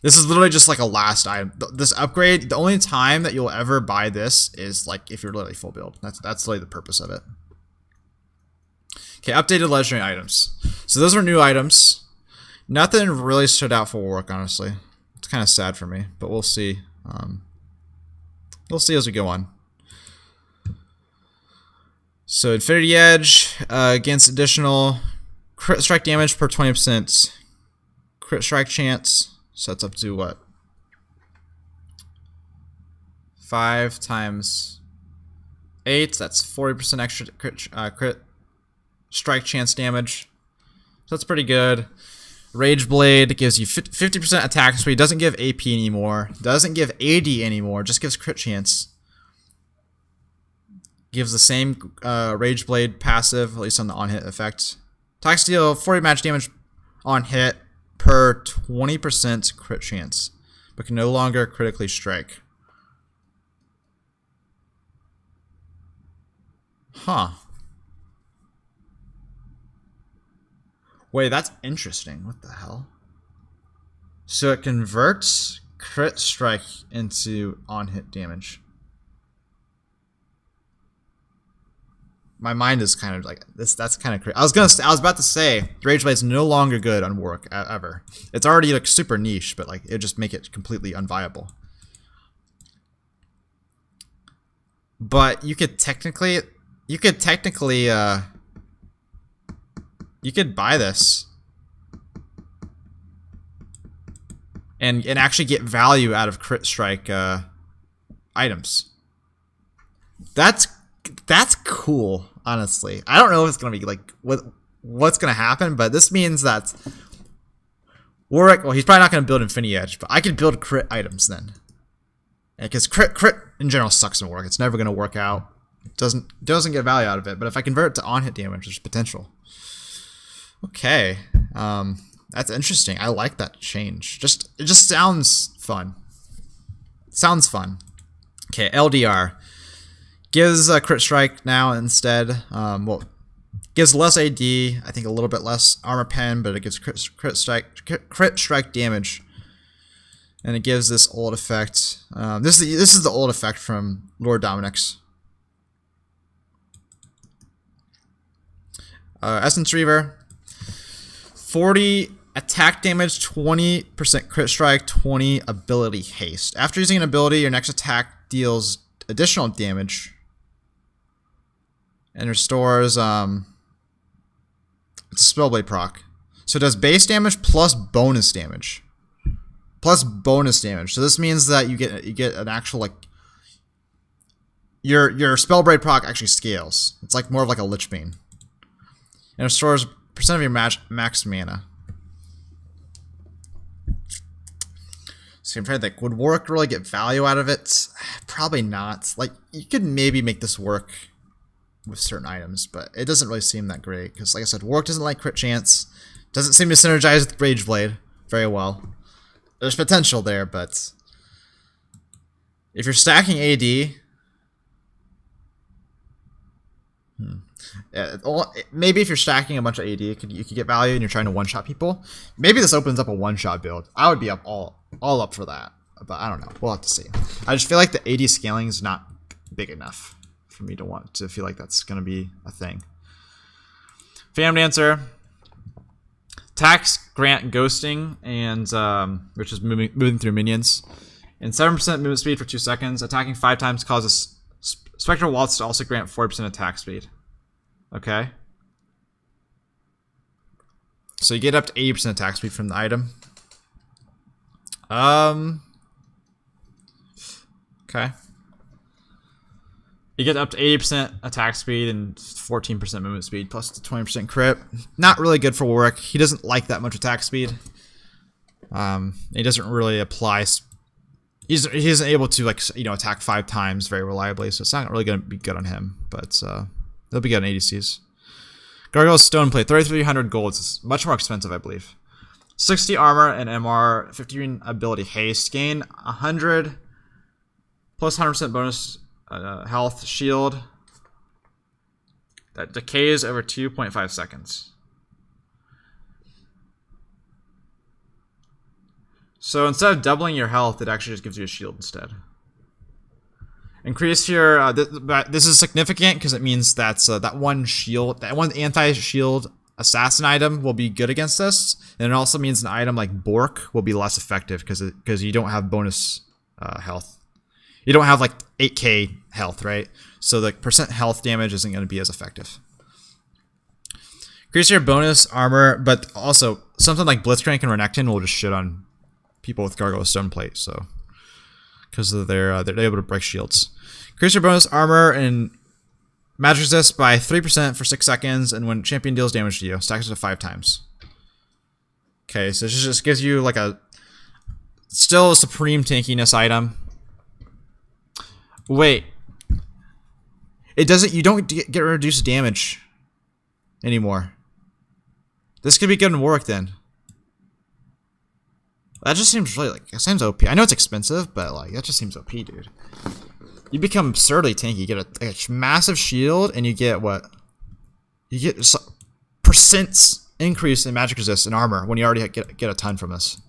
This is literally just like a last item. This upgrade, the only time that you'll ever buy this is like if you're literally full build. That's literally the purpose of it. Okay, updated legendary items. So those are new items. Nothing really stood out for Warwick, honestly. It's kind of sad for me, but we'll see. We'll see as we go on. So Infinity Edge against additional crit strike damage per 20% crit strike chance. So that's up to what? 5 times 8. That's 40% extra crit strike chance damage. So that's pretty good. Rage Blade gives you 50% attack speed. Doesn't give AP anymore. Doesn't give AD anymore. Just gives crit chance. Gives the same Rage Blade passive, at least on the on-hit effect. Attack deal 40 match damage on hit per 20% crit chance, but can no longer critically strike. Huh. Wait, that's interesting. What the hell? So it converts crit strike into on-hit damage. My mind is kind of like this. That's kind of crazy. I was about to say Rage Blade's no longer good on Warwick ever. It's already like super niche, but like it just make it completely unviable. But you could technically buy this and actually get value out of crit strike items. That's cool, honestly. I don't know if it's gonna be like what's gonna happen, but this means that Warwick, well, he's probably not gonna build Infinity Edge, but I can build crit items then. Because crit in general sucks in Warwick. It's never gonna work out. It doesn't get value out of it. But if I convert it to on-hit damage, there's potential. Okay. That's interesting. I like that change. It just sounds fun. Sounds fun. Okay, LDR. Gives a crit strike now instead. Well, gives less AD, I think a little bit less armor pen, but it gives crit strike damage, and it gives this old effect. This is the old effect from Lord Dominic's. Essence Reaver, 40 Attack damage 20% crit strike, 20 ability haste. After using an ability, your next attack deals additional damage and restores it's a spellblade proc. So it does base damage plus bonus damage. Plus bonus damage. So this means that you get an actual like your spellblade proc actually scales. It's like more of like a Lich Bane. And it restores percent of your max mana. So I'm trying to think, would Warwick really get value out of it? Probably not. Like, you could maybe make this work with certain items, but it doesn't really seem that great. Because, like I said, Warwick doesn't like crit chance. Doesn't seem to synergize with Rageblade very well. There's potential there, but if you're stacking AD, maybe if you're stacking a bunch of AD, you could get value and you're trying to one-shot people. Maybe this opens up a one-shot build. I would be up all up for that, but I don't know. We'll have to see. I just feel like the AD scaling is not big enough for me to want to feel like that's going to be a thing. Fam Dancer. Attacks grant ghosting, and which is moving through minions. And 7% movement speed for 2 seconds. Attacking 5 times causes Spectral Waltz to also grant 40% attack speed. Okay. So you get up to 80% attack speed from the item. Okay. You get up to 80% attack speed and 14% movement speed, plus the 20% crit. Not really good for Warwick. He doesn't like that much attack speed. He doesn't really apply. He isn't able to, like, you know, attack 5 times very reliably, so it's not really going to be good on him. But they'll be good on ADCs. Gargoyle's Stoneplate, 3,300 gold. It's much more expensive, I believe. 60 armor and MR, 15 ability haste, gain 100 plus 100% bonus health shield that decays over 2.5 seconds. So instead of doubling your health, it actually just gives you a shield instead. Increase your this is significant because it means that's that one anti-shield assassin item will be good against this, and it also means an item like Bork will be less effective because you don't have bonus health. You don't have like 8k health, right? So the percent health damage isn't going to be as effective. Increase your bonus armor, but also something like Blitzcrank and Renekton will just shit on people with Gargoyle's Stoneplate, so because they're able to break shields. Increase your bonus armor and magic resist by 3% for 6 seconds, and when champion deals damage to you, stacks it to 5 times. Okay, so this just gives you like still a supreme tankiness item. Wait, it doesn't. You don't get reduced damage anymore. This could be good in Warwick then. That just seems really like it seems OP. I know it's expensive, but like that just seems OP, dude. You become absurdly tanky. You get a massive shield, and you get what? You get % increase in magic resist and armor when you already get a ton from this.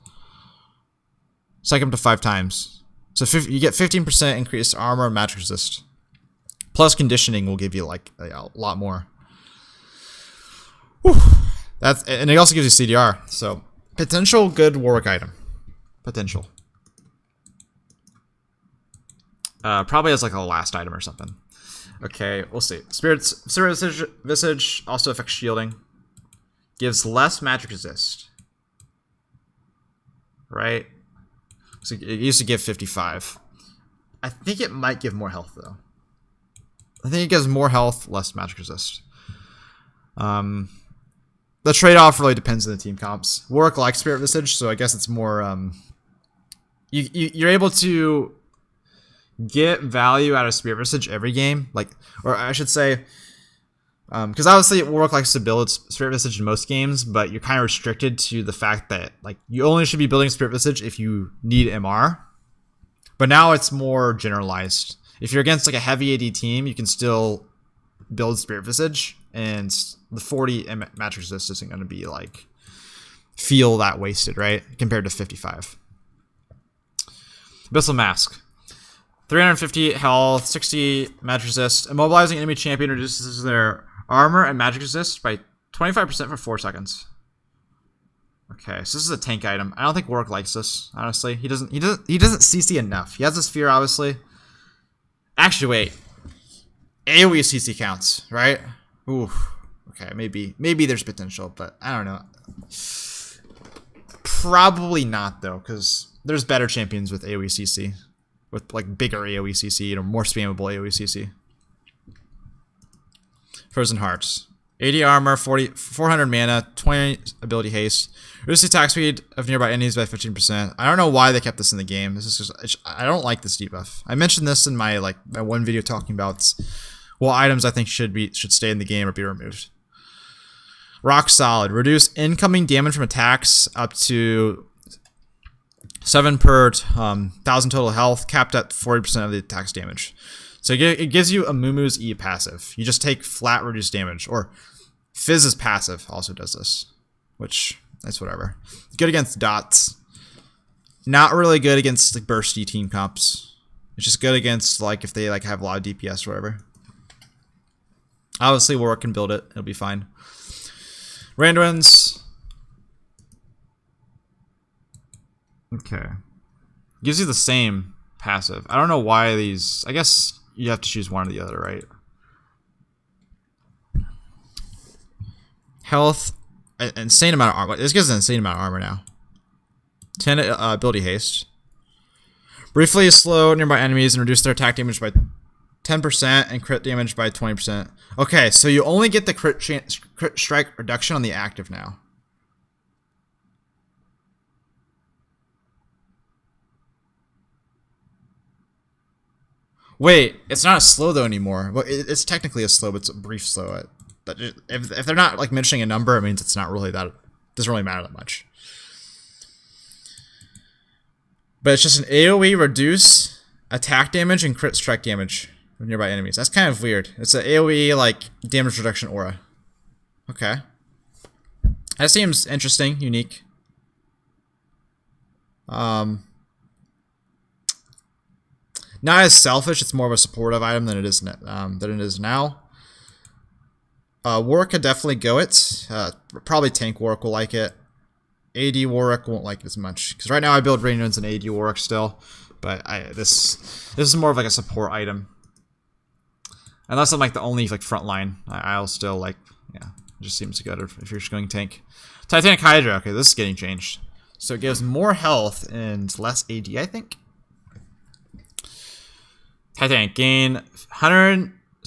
Cycle up to 5 times. So you get 15% increased armor and magic resist. Plus conditioning will give you like a lot more. Whew. And it also gives you CDR. So potential good Warwick item. Potential. Probably as like a last item or something. Okay, we'll see. Spirit Visage also affects shielding. Gives less magic resist. Right? So it used to give 55. I think it might give more health though. I think it gives more health, less magic resist. The trade-off really depends on the team comps. Warwick likes Spirit Visage, so I guess it's more you're able to get value out of Spirit Visage every game, like, or I should say, because obviously Warwick likes to build Spirit Visage in most games, but you're kind of restricted to the fact that like you only should be building Spirit Visage if you need MR. But now it's more generalized. If you're against like a heavy AD team, you can still build Spirit Visage, and the 40 magic resist isn't going to be like feel that wasted, right? Compared to 55. Abyssal Mask. 350 health, 60 magic resist. Immobilizing enemy champion reduces their armor and magic resist by 25% for 4 seconds. Okay, so this is a tank item. I don't think Warwick likes this, honestly. He doesn't CC enough. He has this fear, obviously. Actually, wait. AoE CC counts, right? Ooh. Okay, maybe there's potential, but I don't know. Probably not though, because there's better champions with AoE CC. With like bigger AoE CC or more spammable AoE CC. Frozen Hearts. 80 armor, 400 mana, 20 ability haste. Reduce attack speed of nearby enemies by 15%. I don't know why they kept this in the game. This is just, I don't like this debuff. I mentioned this in my my one video talking about what items I think should stay in the game or be removed. Rock Solid. Reduce incoming damage from attacks up to 7 per 1,000 total health, capped at 40% of the attack's damage. So it gives you a Mumu's E passive. You just take flat reduced damage. Or Fizz's passive also does this. Which, that's whatever. Good against dots. Not really good against like bursty team comps. It's just good against like if they have a lot of DPS or whatever. Obviously Warwick can build it. It'll be fine. Randuin's. Okay. Gives you the same passive. I don't know why these... I guess you have to choose one or the other, right? Health. An insane amount of armor. This gives an insane amount of armor now. 10 ability haste. Briefly slow nearby enemies and reduce their attack damage by 10% and crit damage by 20%. Okay, so you only get the crit strike reduction on the active now. Wait, it's not a slow though anymore. Well, it's technically a slow, but it's a brief slow. But if they're not like mentioning a number, it means it's not really that. Doesn't really matter that much. But it's just an AoE reduce attack damage and crit strike damage with nearby enemies. That's kind of weird. It's an AoE like damage reduction aura. Okay. That seems interesting, unique. Not as selfish. It's more of a supportive item than it is now. Warwick could definitely go it. Probably tank Warwick will like it. AD Warwick won't like it as much because right now I build Randuin's and AD Warwick still, but this is more of like a support item. Unless I'm like the only like front line, I'll still like it just seems good if you're just going tank. Titanic Hydra. Okay, this is getting changed. So it gives more health and less AD, I think. Titanic gain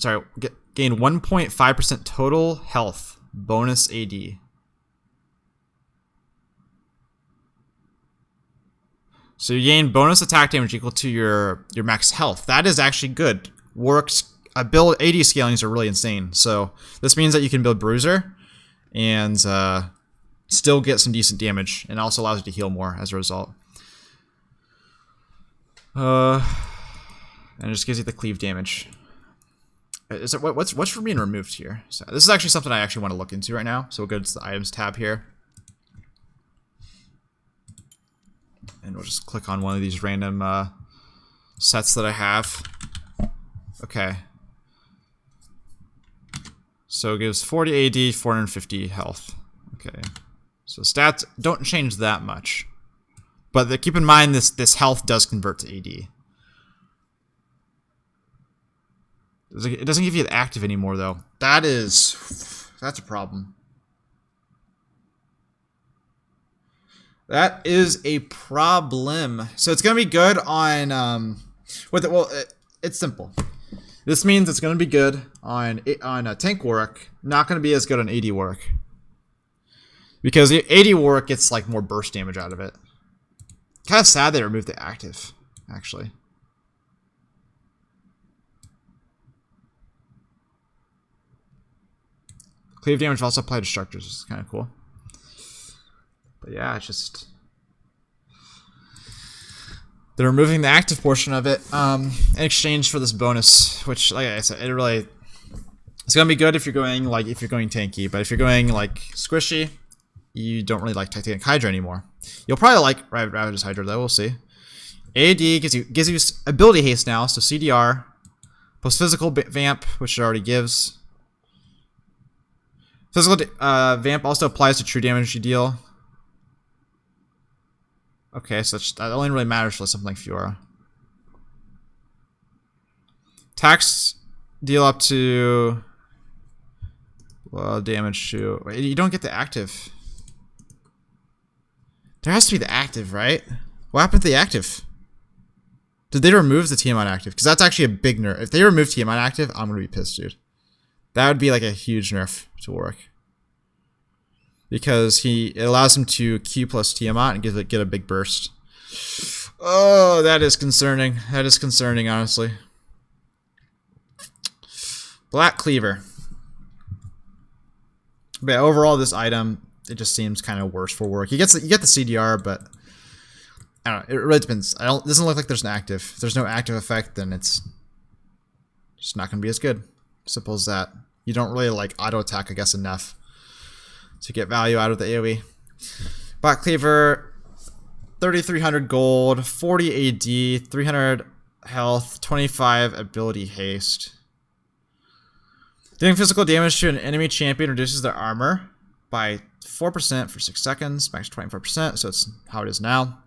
1.5% total health bonus AD. So you gain bonus attack damage equal to your max health. That is actually good. Warwick's build AD scalings are really insane. So this means that you can build Bruiser and still get some decent damage, and also allows you to heal more as a result. And it just gives you the cleave damage. Is it what's for being removed here? So this is actually something I actually want to look into right now. So we'll go to the items tab here. And we'll just click on one of these random sets that I have. Okay. So it gives 40 AD, 450 health. Okay. So stats don't change that much. But keep in mind this health does convert to AD. It doesn't give you the active anymore though. That's a problem. That is a problem. So it's gonna be good on it's simple. This means it's gonna be good on a tank Warwick, not gonna be as good on AD Warwick. Because AD Warwick gets like more burst damage out of it. Kind of sad they removed the active, actually. Cleave damage also applied to structures, which is kind of cool. But yeah, it's just they're removing the active portion of it in exchange for this bonus, which, like I said, it's gonna be good if you're going tanky, but if you're going like squishy, you don't really like Titanic Hydra anymore. You'll probably like Ravager's Hydra though. We'll see. AD gives you ability haste now, so CDR plus physical vamp, which it already gives. Physical vamp also applies to true damage you deal. Okay, so that only really matters for something like Fiora. Attacks deal up to... Well, damage to... Wait, you don't get the active. There has to be the active, right? What happened to the active? Did they remove the TM on active? Because that's actually a big nerf. If they remove TM on active, I'm going to be pissed, dude. That would be like a huge nerf to Warwick. Because it allows him to Q plus Tiamat and get a big burst. Oh, that is concerning. That is concerning, honestly. Black Cleaver. But overall, this item, it just seems kind of worse for Warwick. You get the CDR, but I don't know. It really depends. It doesn't look like there's an active. If there's no active effect, then it's just not going to be as good. Simple as that. You don't really like auto attack, I guess, enough to get value out of the AoE. Black Cleaver, 3,300 gold, 40 AD, 300 health, 25 ability haste. Dealing physical damage to an enemy champion reduces their armor by 4% for 6 seconds, max 24%, so it's how it is now.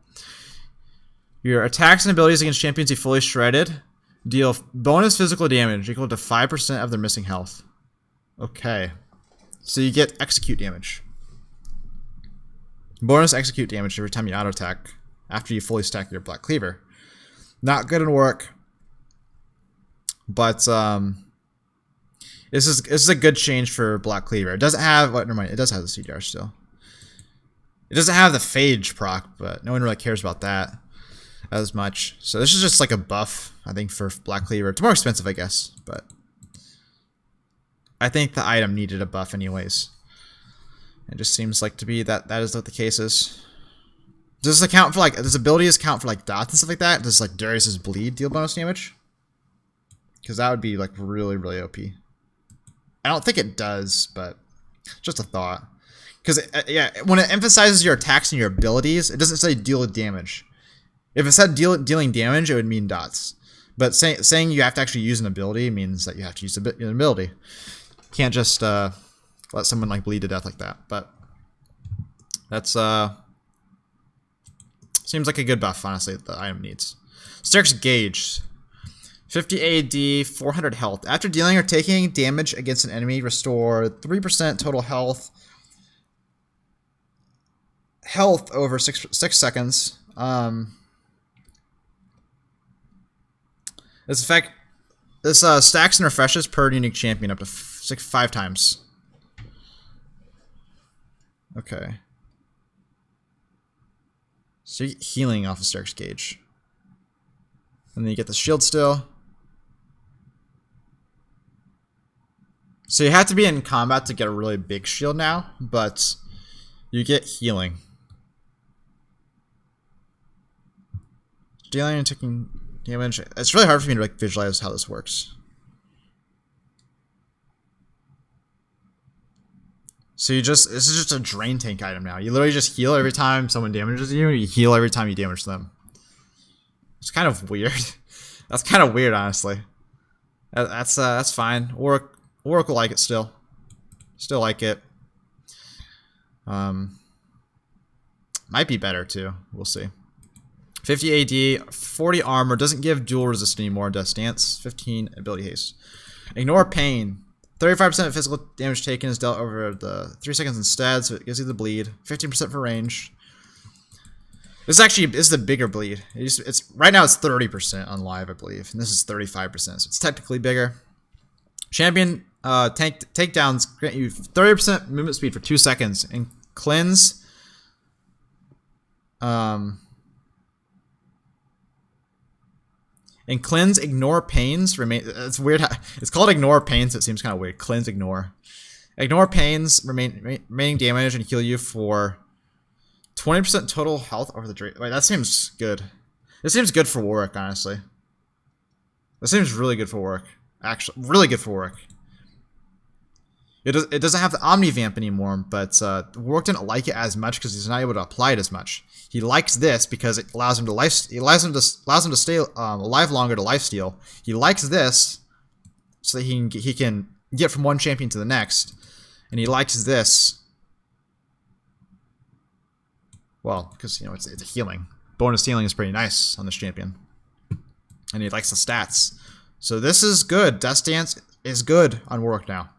Your attacks and abilities against champions you fully shredded deal bonus physical damage equal to 5% of their missing health. Okay. So you get execute damage. Bonus execute damage every time you auto attack after you fully stack your Black Cleaver. Not good in work. But this is a good change for Black Cleaver. It doesn't have never mind, it does have the CDR still. It doesn't have the Phage proc, but no one really cares about that as much. So this is just like a buff, I think, for Black Cleaver. It's more expensive, I guess, but I think the item needed a buff anyways. It just seems like to be that is what the case is. Does this account for like, does abilities count for like dots and stuff like that? Does like Darius's bleed deal bonus damage? Because that would be like really, really OP. I don't think it does, but just a thought. Because yeah, when it emphasizes your attacks and your abilities, it doesn't say deal damage. If it said dealing damage, it would mean dots. But saying you have to actually use an ability means that you have to use an ability. You can't just let someone like bleed to death like that. But that's seems like a good buff, honestly, that the item needs. Sterk's Gauge. 50 AD, 400 health. After dealing or taking damage against an enemy, restore 3% total health. Health over 6 seconds. This effect, stacks and refreshes per unique champion up to 5 times. Okay. So you get healing off of Sterk's Gauge. And then you get the shield still. So you have to be in combat to get a really big shield now, but you get healing. Dealing and taking damage. It's really hard for me to like visualize how this works. So this is just a drain tank item now. You literally just heal every time someone damages you, and you heal every time you damage them. It's kind of weird. That's kind of weird, honestly. That's fine. Warwick will like it still. Still like it. Might be better too. We'll see. 50 AD, 40 armor, doesn't give dual resist anymore, does stance, 15 ability haste. Ignore pain. 35% of physical damage taken is dealt over the 3 seconds instead, so it gives you the bleed. 15% for range. This is the bigger bleed. It's right now it's 30% on live, I believe, and this is 35%, so it's technically bigger. Champion takedowns grant you 30% movement speed for 2 seconds, and cleanse. And cleanse, ignore pains, remain. It's weird. It's called ignore pains, so it seems kind of weird. Cleanse, ignore. Ignore pains, remaining damage, and heal you for 20% total health over the drain. Wait, that seems good. This seems good for Warwick, honestly. This seems really good for Warwick. Actually, really good for Warwick. It doesn't have the Omni-Vamp anymore, but Warwick didn't like it as much because he's not able to apply it as much. He likes this because it allows him to stay alive longer to lifesteal. He likes this so that he can get from one champion to the next, and he likes this. Well, because it's a healing. bonus healing is pretty nice on this champion. And he likes the stats. So this is good. Death Stance is good on Warwick now.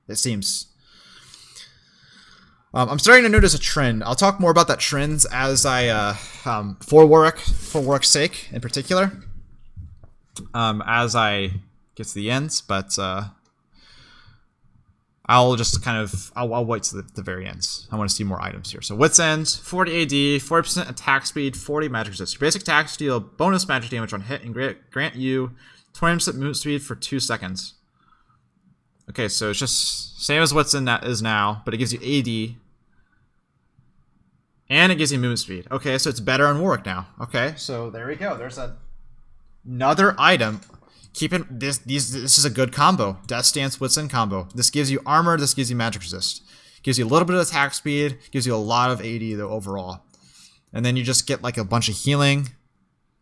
It seems. I'm starting to notice a trend. I'll talk more about that trends as I, for Warwick's sake in particular, as I get to the ends, but I'll just kind of, I'll wait to the very ends. I want to see more items here. So Wits End, 40 AD, 40% attack speed, 40 magic resist. Your basic attacks deal bonus magic damage on hit and grant you 20% movement speed for 2 seconds. Okay, so it's just same as what's in that is now, but it gives you AD. And it gives you movement speed. Okay, so it's better on Warwick now. Okay, so there we go. There's another item. Keeping this is a good combo. Death Stance, Wits End combo. This gives you armor, this gives you magic resist. Gives you a little bit of attack speed, gives you a lot of AD though overall. And then you just get like a bunch of healing.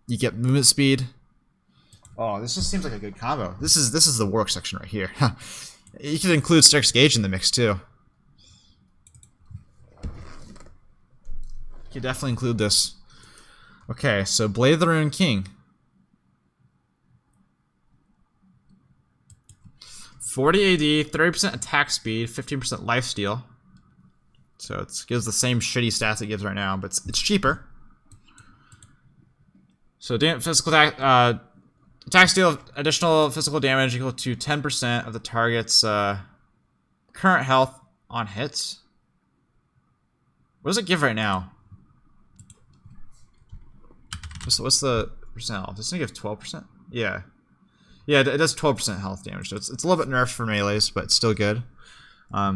You get movement speed. Oh, this just seems like a good combo. This is the Warwick section right here. You could include Strix Gauge in the mix too. You could definitely include this. Okay, so Blade of the Ruined King. 40 AD, 30% attack speed, 15% lifesteal. So it gives the same shitty stats it gives right now, but it's cheaper. So physical attack, attack steal additional physical damage equal to 10% of the target's current health on hits. What does it give right now? What's the percent health? Doesn't it give 12%? Yeah. Yeah, it does 12% health damage. So it's a little bit nerfed for melees, but it's still good.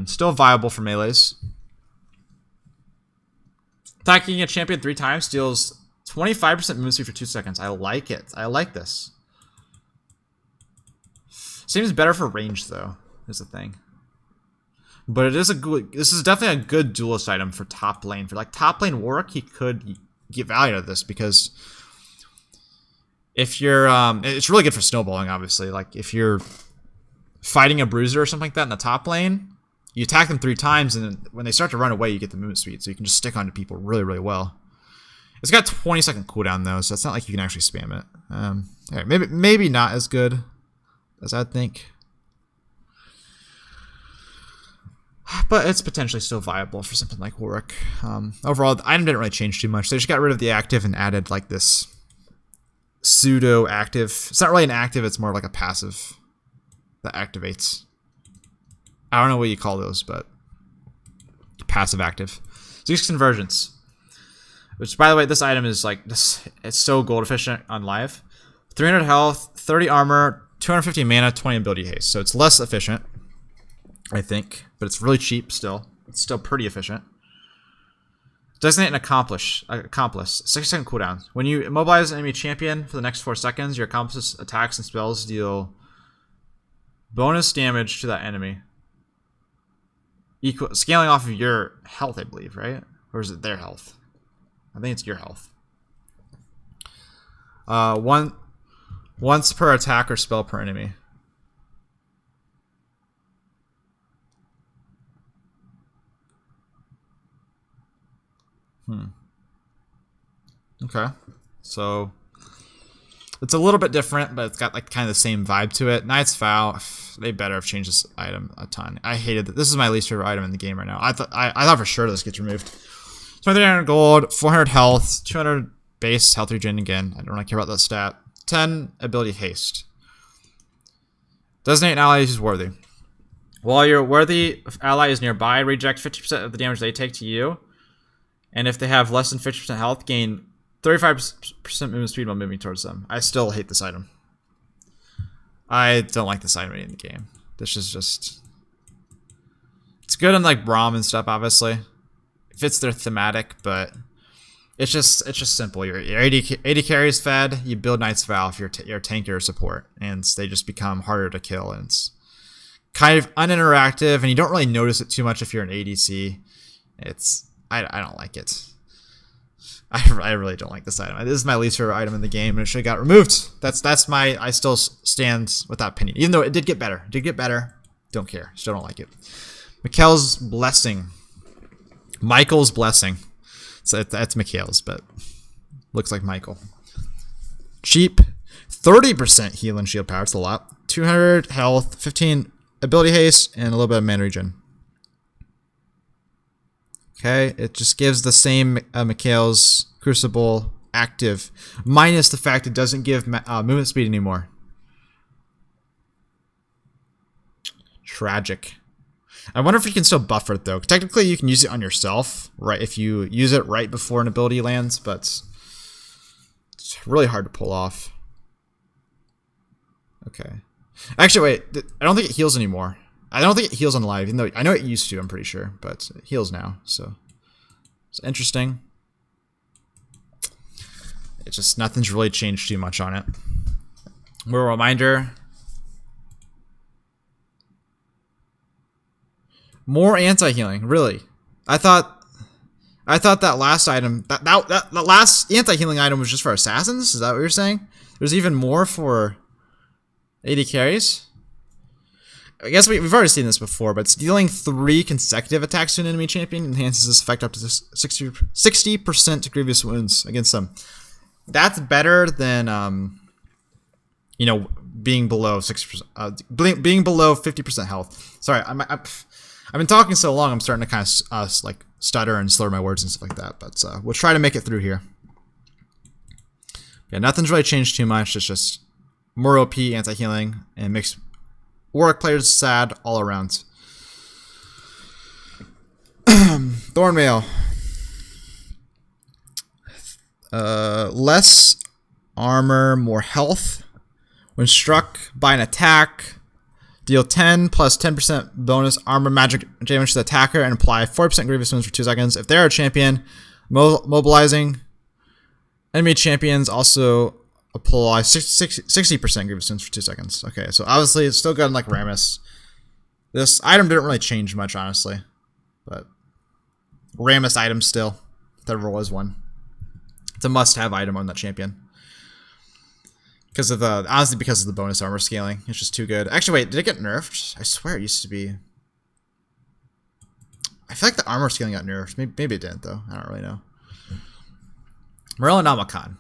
Still viable for melees. Attacking a champion 3 times deals 25% movement speed for 2 seconds. I like it. I like this. Seems better for range though, is the thing. But it is a good. This is definitely a good duelist item for top lane. For like top lane Warwick, he could get value out of this because if you're, it's really good for snowballing. Obviously, like if you're fighting a Bruiser or something like that in the top lane, you attack them 3 times, and then when they start to run away, you get the movement speed, so you can just stick onto people really, really well. It's got 20-second cooldown though, so it's not like you can actually spam it. Right, maybe not as good as I'd think. But it's potentially still viable for something like Warwick. Overall, the item didn't really change too much. They just got rid of the active and added like this pseudo-active. It's not really an active, it's more like a passive that activates. I don't know what you call those, but passive active. Zeus Convergence. Which, by the way, this item is like this. It's so gold efficient on live. 300 health, 30 armor, 250 mana, 20 ability haste. So it's less efficient, I think, but it's really cheap still. It's still pretty efficient. Designate an accomplice. 6-second cooldown. When you immobilize an enemy champion for the next 4 seconds, your accomplice's attacks and spells deal bonus damage to that enemy. Scaling off of your health, I believe, right? Or is it their health? I think it's your health. Once per attack or spell per enemy. Okay. So it's a little bit different, but it's got like kind of the same vibe to it. Knight's Vow, they better have changed this item a ton. I hated it. This is my least favorite item in the game right now. I thought for sure this gets removed. 2300 gold, 400 health, 200 base health regen again. I don't really care about that stat. 10 ability haste. Designate an ally who's worthy. While your worthy ally is nearby, reject 50% of the damage they take to you. And if they have less than 50% health, gain 35% movement speed while moving towards them. I still hate this item. I don't like this item in the game. This is just... It's good on like Braum and stuff, obviously. It fits their thematic, but it's just simple. Your AD carry is fed. You build Knight's Vow if you're a tanker or support, and they just become harder to kill. And it's kind of uninteractive, and you don't really notice it too much if you're an ADC. I don't like it. I really don't like this item. This is my least favorite item in the game, and it should have got removed. I still stand with that opinion, even though it did get better. It did get better. Don't care. Still don't like it. Mikhail's Blessing. Michael's Blessing. So that's Mikhail's, but Looks like Michael. Cheap. 30% heal and shield power. It's a lot. 200 health, 15 ability haste, and a little bit of mana regen. Okay, it just gives the same Mikhail's Crucible active, minus the fact it doesn't give movement speed anymore. Tragic. I wonder if you can still buffer it though. Technically, you can use it on yourself, right? If you use it right before an ability lands, but it's really hard to pull off. Okay. Actually, wait. I don't think it heals anymore. I don't think it heals on live, even though I know it used to, I'm pretty sure, but it heals now, so it's interesting. It's just nothing's really changed too much on it. More reminder. More anti-healing, really. I thought that last item, that last anti-healing item was just for assassins? Is that what you're saying? There's even more for AD carries? I guess we've already seen this before, but dealing 3 consecutive attacks to an enemy champion enhances this effect up to 60% grievous wounds against them. That's better than, you know, being below 6%, being below 50% health. Sorry, I've been talking so long, I'm starting to kind of like stutter and slur my words and stuff like that. But we'll try to make it through here. Yeah, nothing's really changed too much. It's just more OP anti-healing and makes Warwick players sad all around. Thornmail. Less armor, more health. When struck by an attack, deal 10 plus 10% bonus armor magic damage to the attacker and apply 4% grievous wounds for 2 seconds. If they're a champion, mobilizing enemy champions also apply 60% grievous wounds for 2 seconds. Okay, so obviously it's still good like Rammus. This item didn't really change much, honestly. But Rammus item still, if there ever was one. It's a must-have item on that champion. Because of the, honestly, because of the bonus armor scaling. It's just too good. Actually, wait, did it get nerfed? I swear it used to be. I feel like the armor scaling got nerfed. Maybe it didn't, though. I don't really know. Morellonomicon.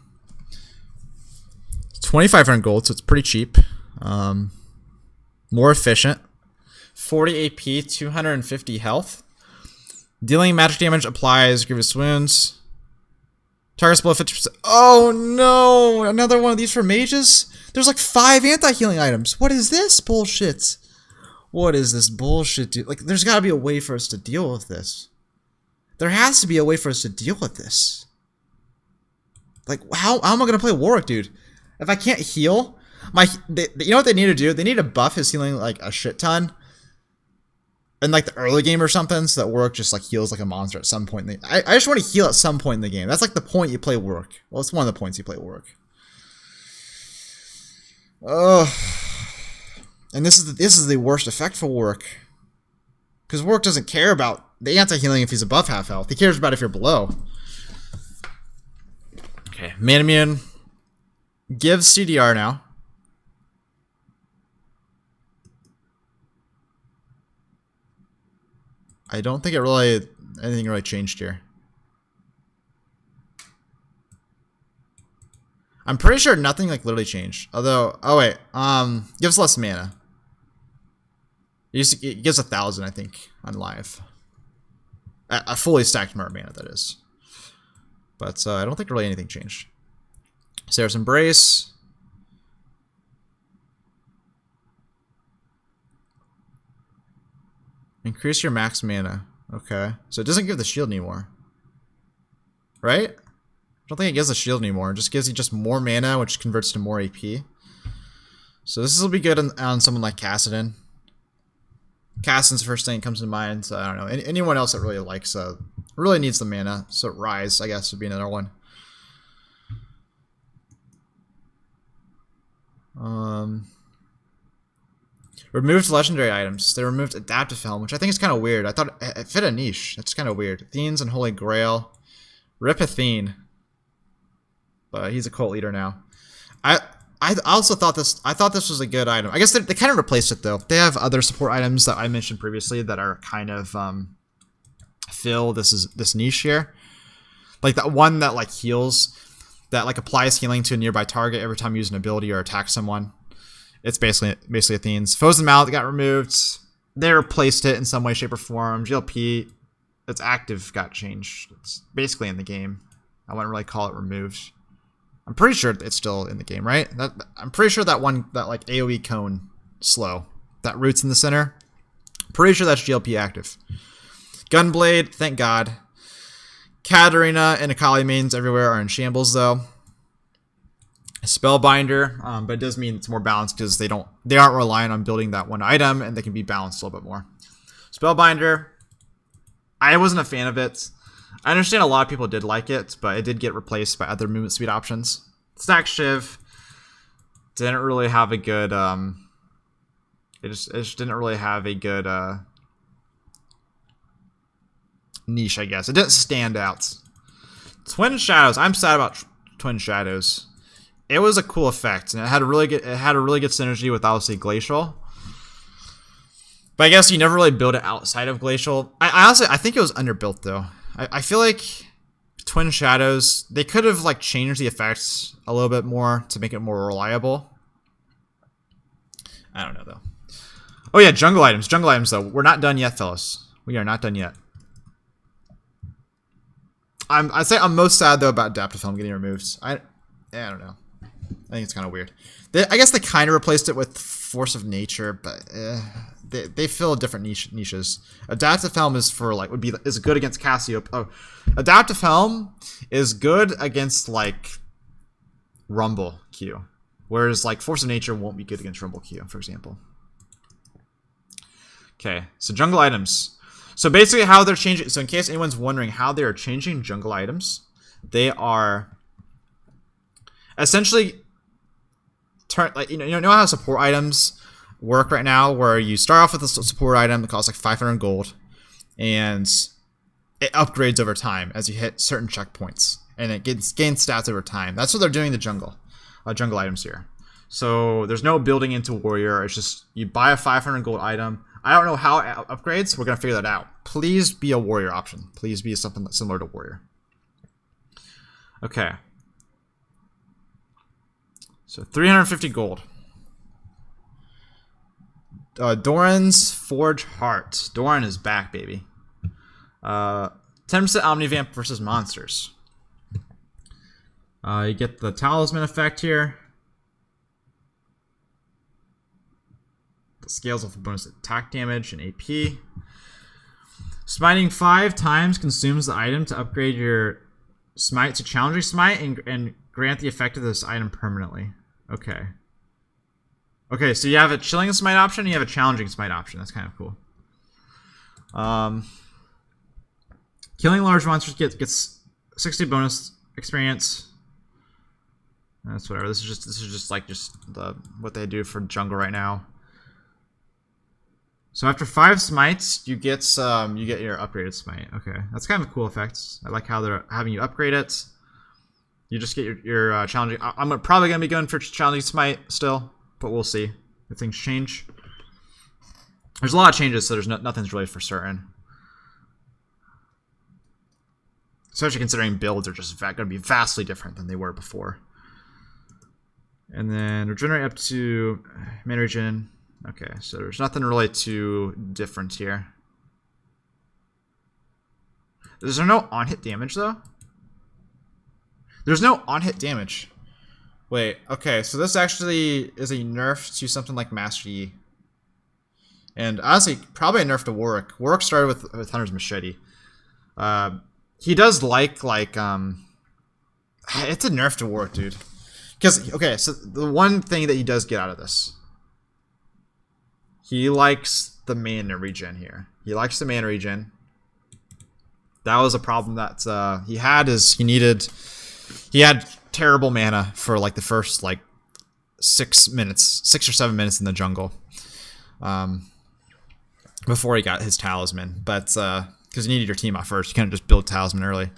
2,500 gold, so it's pretty cheap. More efficient. 40 AP, 250 health. Dealing magic damage applies grievous wounds. Targets below 50%. Oh no! Another one of these for mages? There's like 5 anti-healing items. What is this bullshit? What is this bullshit, dude? Like, there's gotta be a way for us to deal with this. There has to be a way for us to deal with this. Like, how am I gonna play Warwick, dude? If I can't heal, you know what they need to do? They need to buff his healing like a shit ton. In like the early game or something, so that Warwick just like heals like a monster at some point. I just want to heal at some point in the game. That's like the point you play Warwick. Well, it's one of the points you play Warwick. Oh, and this is the worst effect for Warwick, because Warwick doesn't care about the anti-healing if he's above half health. He cares about if you're below. Okay, Manamune gives CDR now. I don't think anything really changed here. I'm pretty sure nothing like literally changed. Although, oh wait, gives less mana. It gives 1,000, I think, on live. A fully stacked mana, that is. But I don't think really anything changed. Sarah's Embrace. Increase your max mana. Okay. So it doesn't give the shield anymore. Right? I don't think it gives the shield anymore. It just gives you just more mana, which converts to more AP. So this will be good on someone like Kassadin. Kassadin's the first thing that comes to mind. So I don't know. Anyone else that really likes, really needs the mana. So Rise, I guess, would be another one. Removed legendary items. They removed Adaptive Helm, which I think is kind of weird. I thought it fit a niche. That's kind of weird. Athenes and Holy Grail. Rip Athene. But he's a cult leader now. I also thought this. I thought this was a good item. I guess they kind of replaced it though. They have other support items that I mentioned previously that are kind of fill this niche here. Like that one that like heals. that like applies healing to a nearby target every time you use an ability or attack someone. It's basically Athene's. Foes and Mouth got removed. They replaced it in some way, shape, or form. GLP, its active got changed. It's basically in the game. I wouldn't really call it removed. I'm pretty sure it's still in the game, right? I'm pretty sure that like AoE cone slow, that roots in the center. Pretty sure that's GLP active. Gunblade, thank God. Katarina and Akali mains everywhere are in shambles though. Spellbinder, but it does mean it's more balanced because they aren't relying on building that one item and they can be balanced a little bit more. Spellbinder, I wasn't a fan of it. I understand a lot of people did like it, but it did get replaced by other movement speed options. Stack Shiv didn't really have a good it just didn't really have a good niche, I guess. It didn't stand out. Twin Shadows, I'm sad about Twin Shadows. It was a cool effect, and it had a really good synergy with obviously Glacial. But I guess you never really build it outside of Glacial. I honestly think it was underbuilt though. I feel like Twin Shadows, they could have like changed the effects a little bit more to make it more reliable. I don't know though. Oh yeah, jungle items though. We're not done yet, fellas. We are not done yet. I'd say I'm most sad though about Adaptive Helm getting removed. I don't know. I think it's kind of weird. I guess they kind of replaced it with Force of Nature, but they fill different niches. Adaptive Helm is for like is good against Cassiopeia. Oh, Adaptive Helm is good against like Rumble Q, whereas like Force of Nature won't be good against Rumble Q, for example. Okay, so jungle items. So basically, how they're changing. So in case anyone's wondering how they are changing jungle items, they are essentially like you know how support items work right now, where you start off with a support item that costs like 500 gold, and it upgrades over time as you hit certain checkpoints, and it gains stats over time. That's what they're doing to jungle items here. So there's no building into warrior. It's just you buy a 500 gold item. I don't know how it upgrades. We're gonna figure that out. Please be a warrior option. Please be something similar to warrior. Okay. So 350 gold. Doran's Forge Heart. Doran is back, baby. 10% Omnivamp versus monsters. You get the Talisman effect here. The scales off a bonus attack damage and AP. Smiting 5 times consumes the item to upgrade your smite to challenging smite and grant the effect of this item permanently. Okay. Okay, so you have a chilling smite option and you have a challenging smite option. That's kind of cool. Killing large monsters gets 60 bonus experience. That's whatever. This is just what they do for jungle right now. So after 5 smites, you get your upgraded smite. Okay, that's kind of a cool effect. I like how they're having you upgrade it. You just get your challenging. I'm probably gonna be going for challenging smite still, but we'll see if things change. There's a lot of changes, so nothing's really for certain. Especially considering builds are just going to be vastly different than they were before. And then regenerate up to mana regen. Okay, so there's nothing really too different here. Is there no on-hit damage, though? There's no on-hit damage. Wait, okay, so this actually is a nerf to something like Master Yi. And honestly, probably a nerf to Warwick. Warwick started with Hunter's Machete. He does like it's a nerf to Warwick, dude. Because, okay, so the one thing that he does get out of this, he likes the mana regen here. He likes the mana regen. That was a problem that he had, is he had terrible mana for like the first like 6 or 7 minutes in the jungle. Before he got his talisman, but because you needed your team out first, you couldn't just build talisman early.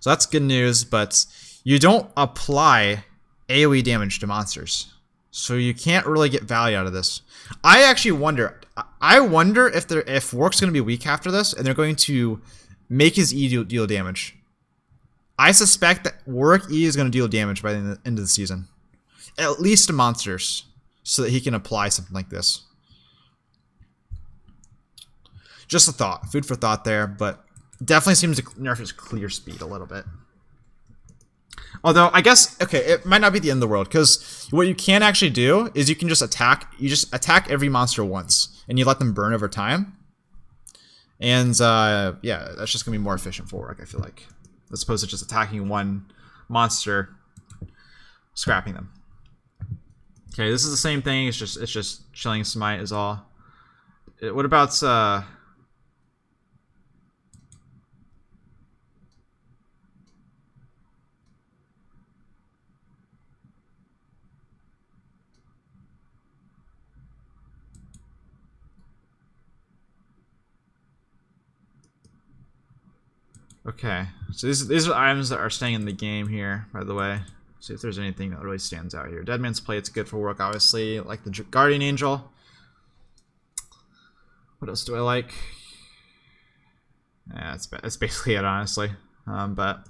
So that's good news, but you don't apply AoE damage to monsters, so you can't really get value out of this. I actually wonder. I wonder if Warwick's going to be weak after this, and they're going to make his E deal damage. I suspect that Warwick E is going to deal damage by the end of the season. At least to monsters, so that he can apply something like this. Just a thought. Food for thought there, but definitely seems to nerf his clear speed a little bit. Although, I guess, okay, it might not be the end of the world, because what you can actually do is you can just attack, every monster once, and you let them burn over time. And, yeah, that's just going to be more efficient for Warwick, I feel like. As opposed to just attacking one monster, scrapping them. Okay, this is the same thing, it's just Chilling Smite is all. What about, okay, so these are items that are staying in the game here, by the way. See if there's anything that really stands out here. Deadman's Plate's good for work, obviously. Like the Guardian Angel. What else do I like? Yeah, that's basically it, honestly. But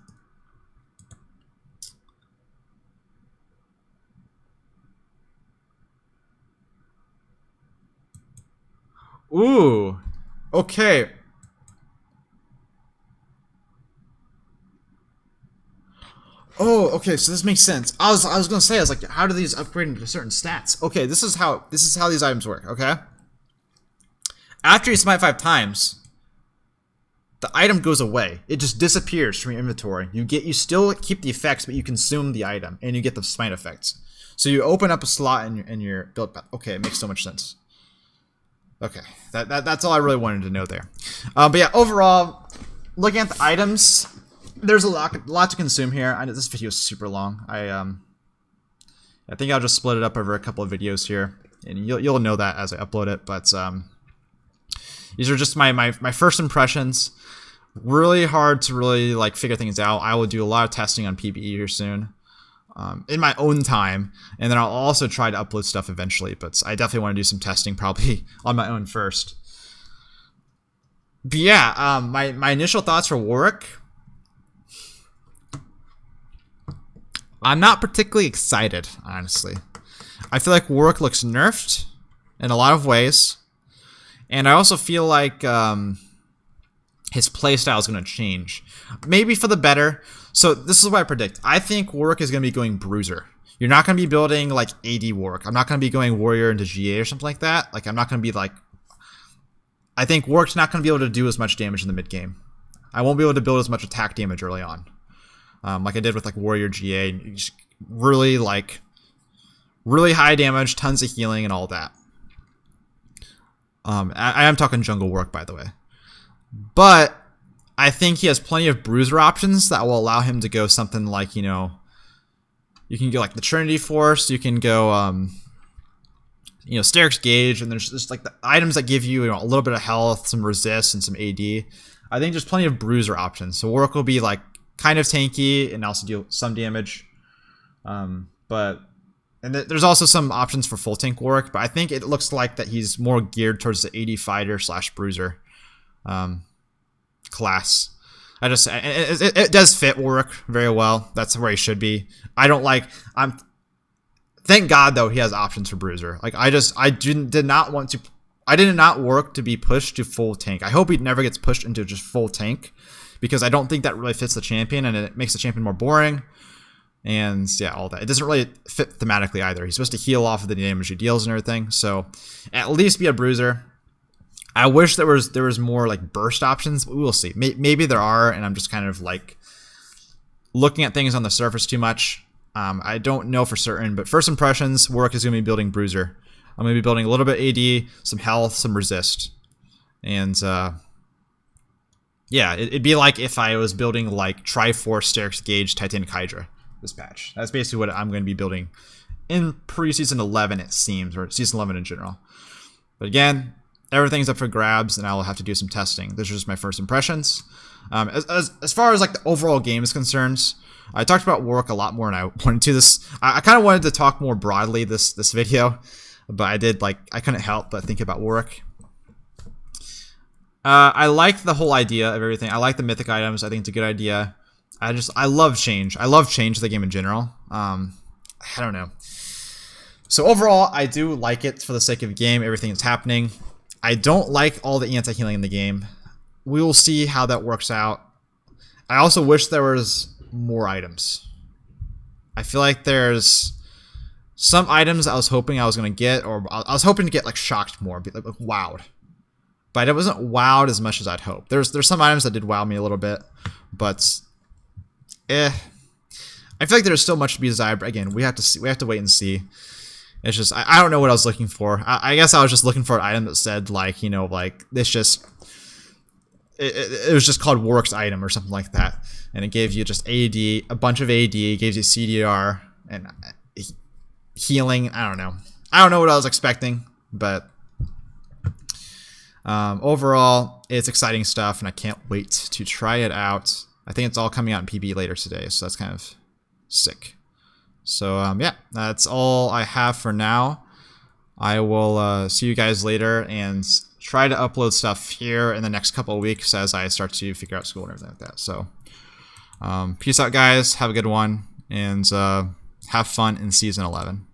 ooh, okay. Oh, okay, so this makes sense. I was gonna say, I was like, how do these upgrade into certain stats? Okay, this is how these items work, okay? After you smite 5 times, the item goes away. It just disappears from your inventory. You still keep the effects, but you consume the item, and you get the smite effects. So you open up a slot in your build path. Okay, it makes so much sense. Okay, that's all I really wanted to know there. But yeah, overall, looking at the items, there's a lot to consume here. I know this video is super long. I think I'll just split it up over a couple of videos here, and you'll know that as I upload it. But these are just my first impressions. Really hard to really like figure things out. I will do a lot of testing on PvE here soon, in my own time, and then I'll also try to upload stuff eventually. But I definitely want to do some testing probably on my own first. But yeah, my initial thoughts for Warwick. I'm not particularly excited, honestly. I feel like Warwick looks nerfed in a lot of ways. And I also feel like his playstyle is going to change. Maybe for the better. So this is what I predict. I think Warwick is going to be going Bruiser. You're not going to be building like AD Warwick. I'm not going to be going Warrior into GA or something like that. Like I'm not going to be like... I think Warwick's not going to be able to do as much damage in the mid game. I won't be able to build as much attack damage early on. Like I did with like Warrior GA, just really high damage, tons of healing, and all that. I am talking jungle work, by the way, but I think he has plenty of Bruiser options that will allow him to go something like, you know, you can go like the Trinity Force, you can go, you know, Steric's Gauge, and there's just like the items that give you, you know, a little bit of health, some resist, and some AD. I think there's plenty of Bruiser options, so Warwick will be like kind of tanky and also deal some damage, and there's also some options for full tank Warwick, but I think it looks like that he's more geared towards the AD fighter / Bruiser class. It does fit Warwick very well. That's where he should be. Thank God though he has options for Bruiser. Like I did not Warwick to be pushed to full tank. I hope he never gets pushed into just full tank, because I don't think that really fits the champion, and it makes the champion more boring. And yeah, all that. It doesn't really fit thematically either. He's supposed to heal off of the damage he deals and everything. So at least be a Bruiser. I wish there was more like burst options, but we will see. Maybe there are, and I'm just kind of like looking at things on the surface too much. I don't know for certain, but first impressions, Warwick is going to be building Bruiser. I'm going to be building a little bit AD, some health, some resist. And yeah, it'd be like if I was building like Triforce, Steric's Gauge, Titanic Hydra this patch. That's basically what I'm going to be building in Preseason 11, it seems, or Season 11 in general. But again, everything's up for grabs, and I'll have to do some testing. Those are just my first impressions. As far as like the overall game is concerned, I talked about Warwick a lot more than I wanted to. I kind of wanted to talk more broadly this video, but I couldn't help but think about Warwick. I like the whole idea of everything. I like the mythic items. I think it's a good idea. I love change. I love change to the game in general. I don't know. So overall, I do like it for the sake of the game. Everything is happening. I don't like all the anti-healing in the game. We will see how that works out. I also wish there was more items. I feel like there's some items I was hoping I was going to get, or I was hoping to get like shocked more, be like wowed. But it wasn't wowed as much as I'd hoped. There's some items that did wow me a little bit, but I feel like there's still much to be desired. But again, we have to see. We have to wait and see. It's just I don't know what I was looking for. I guess I was just looking for an item that said like, you know, like this just it was just called Warwick's item or something like that, and it gave you just AD, a bunch of AD, gives you CDR and healing. I don't know what I was expecting, but overall it's exciting stuff, and I can't wait to try it out. I think it's all coming out in PB later today, so that's kind of sick. So yeah, that's all I have for now. I will see you guys later and try to upload stuff here in the next couple of weeks as I start to figure out school and everything like that. So peace out, guys. Have a good one, and have fun in Season 11.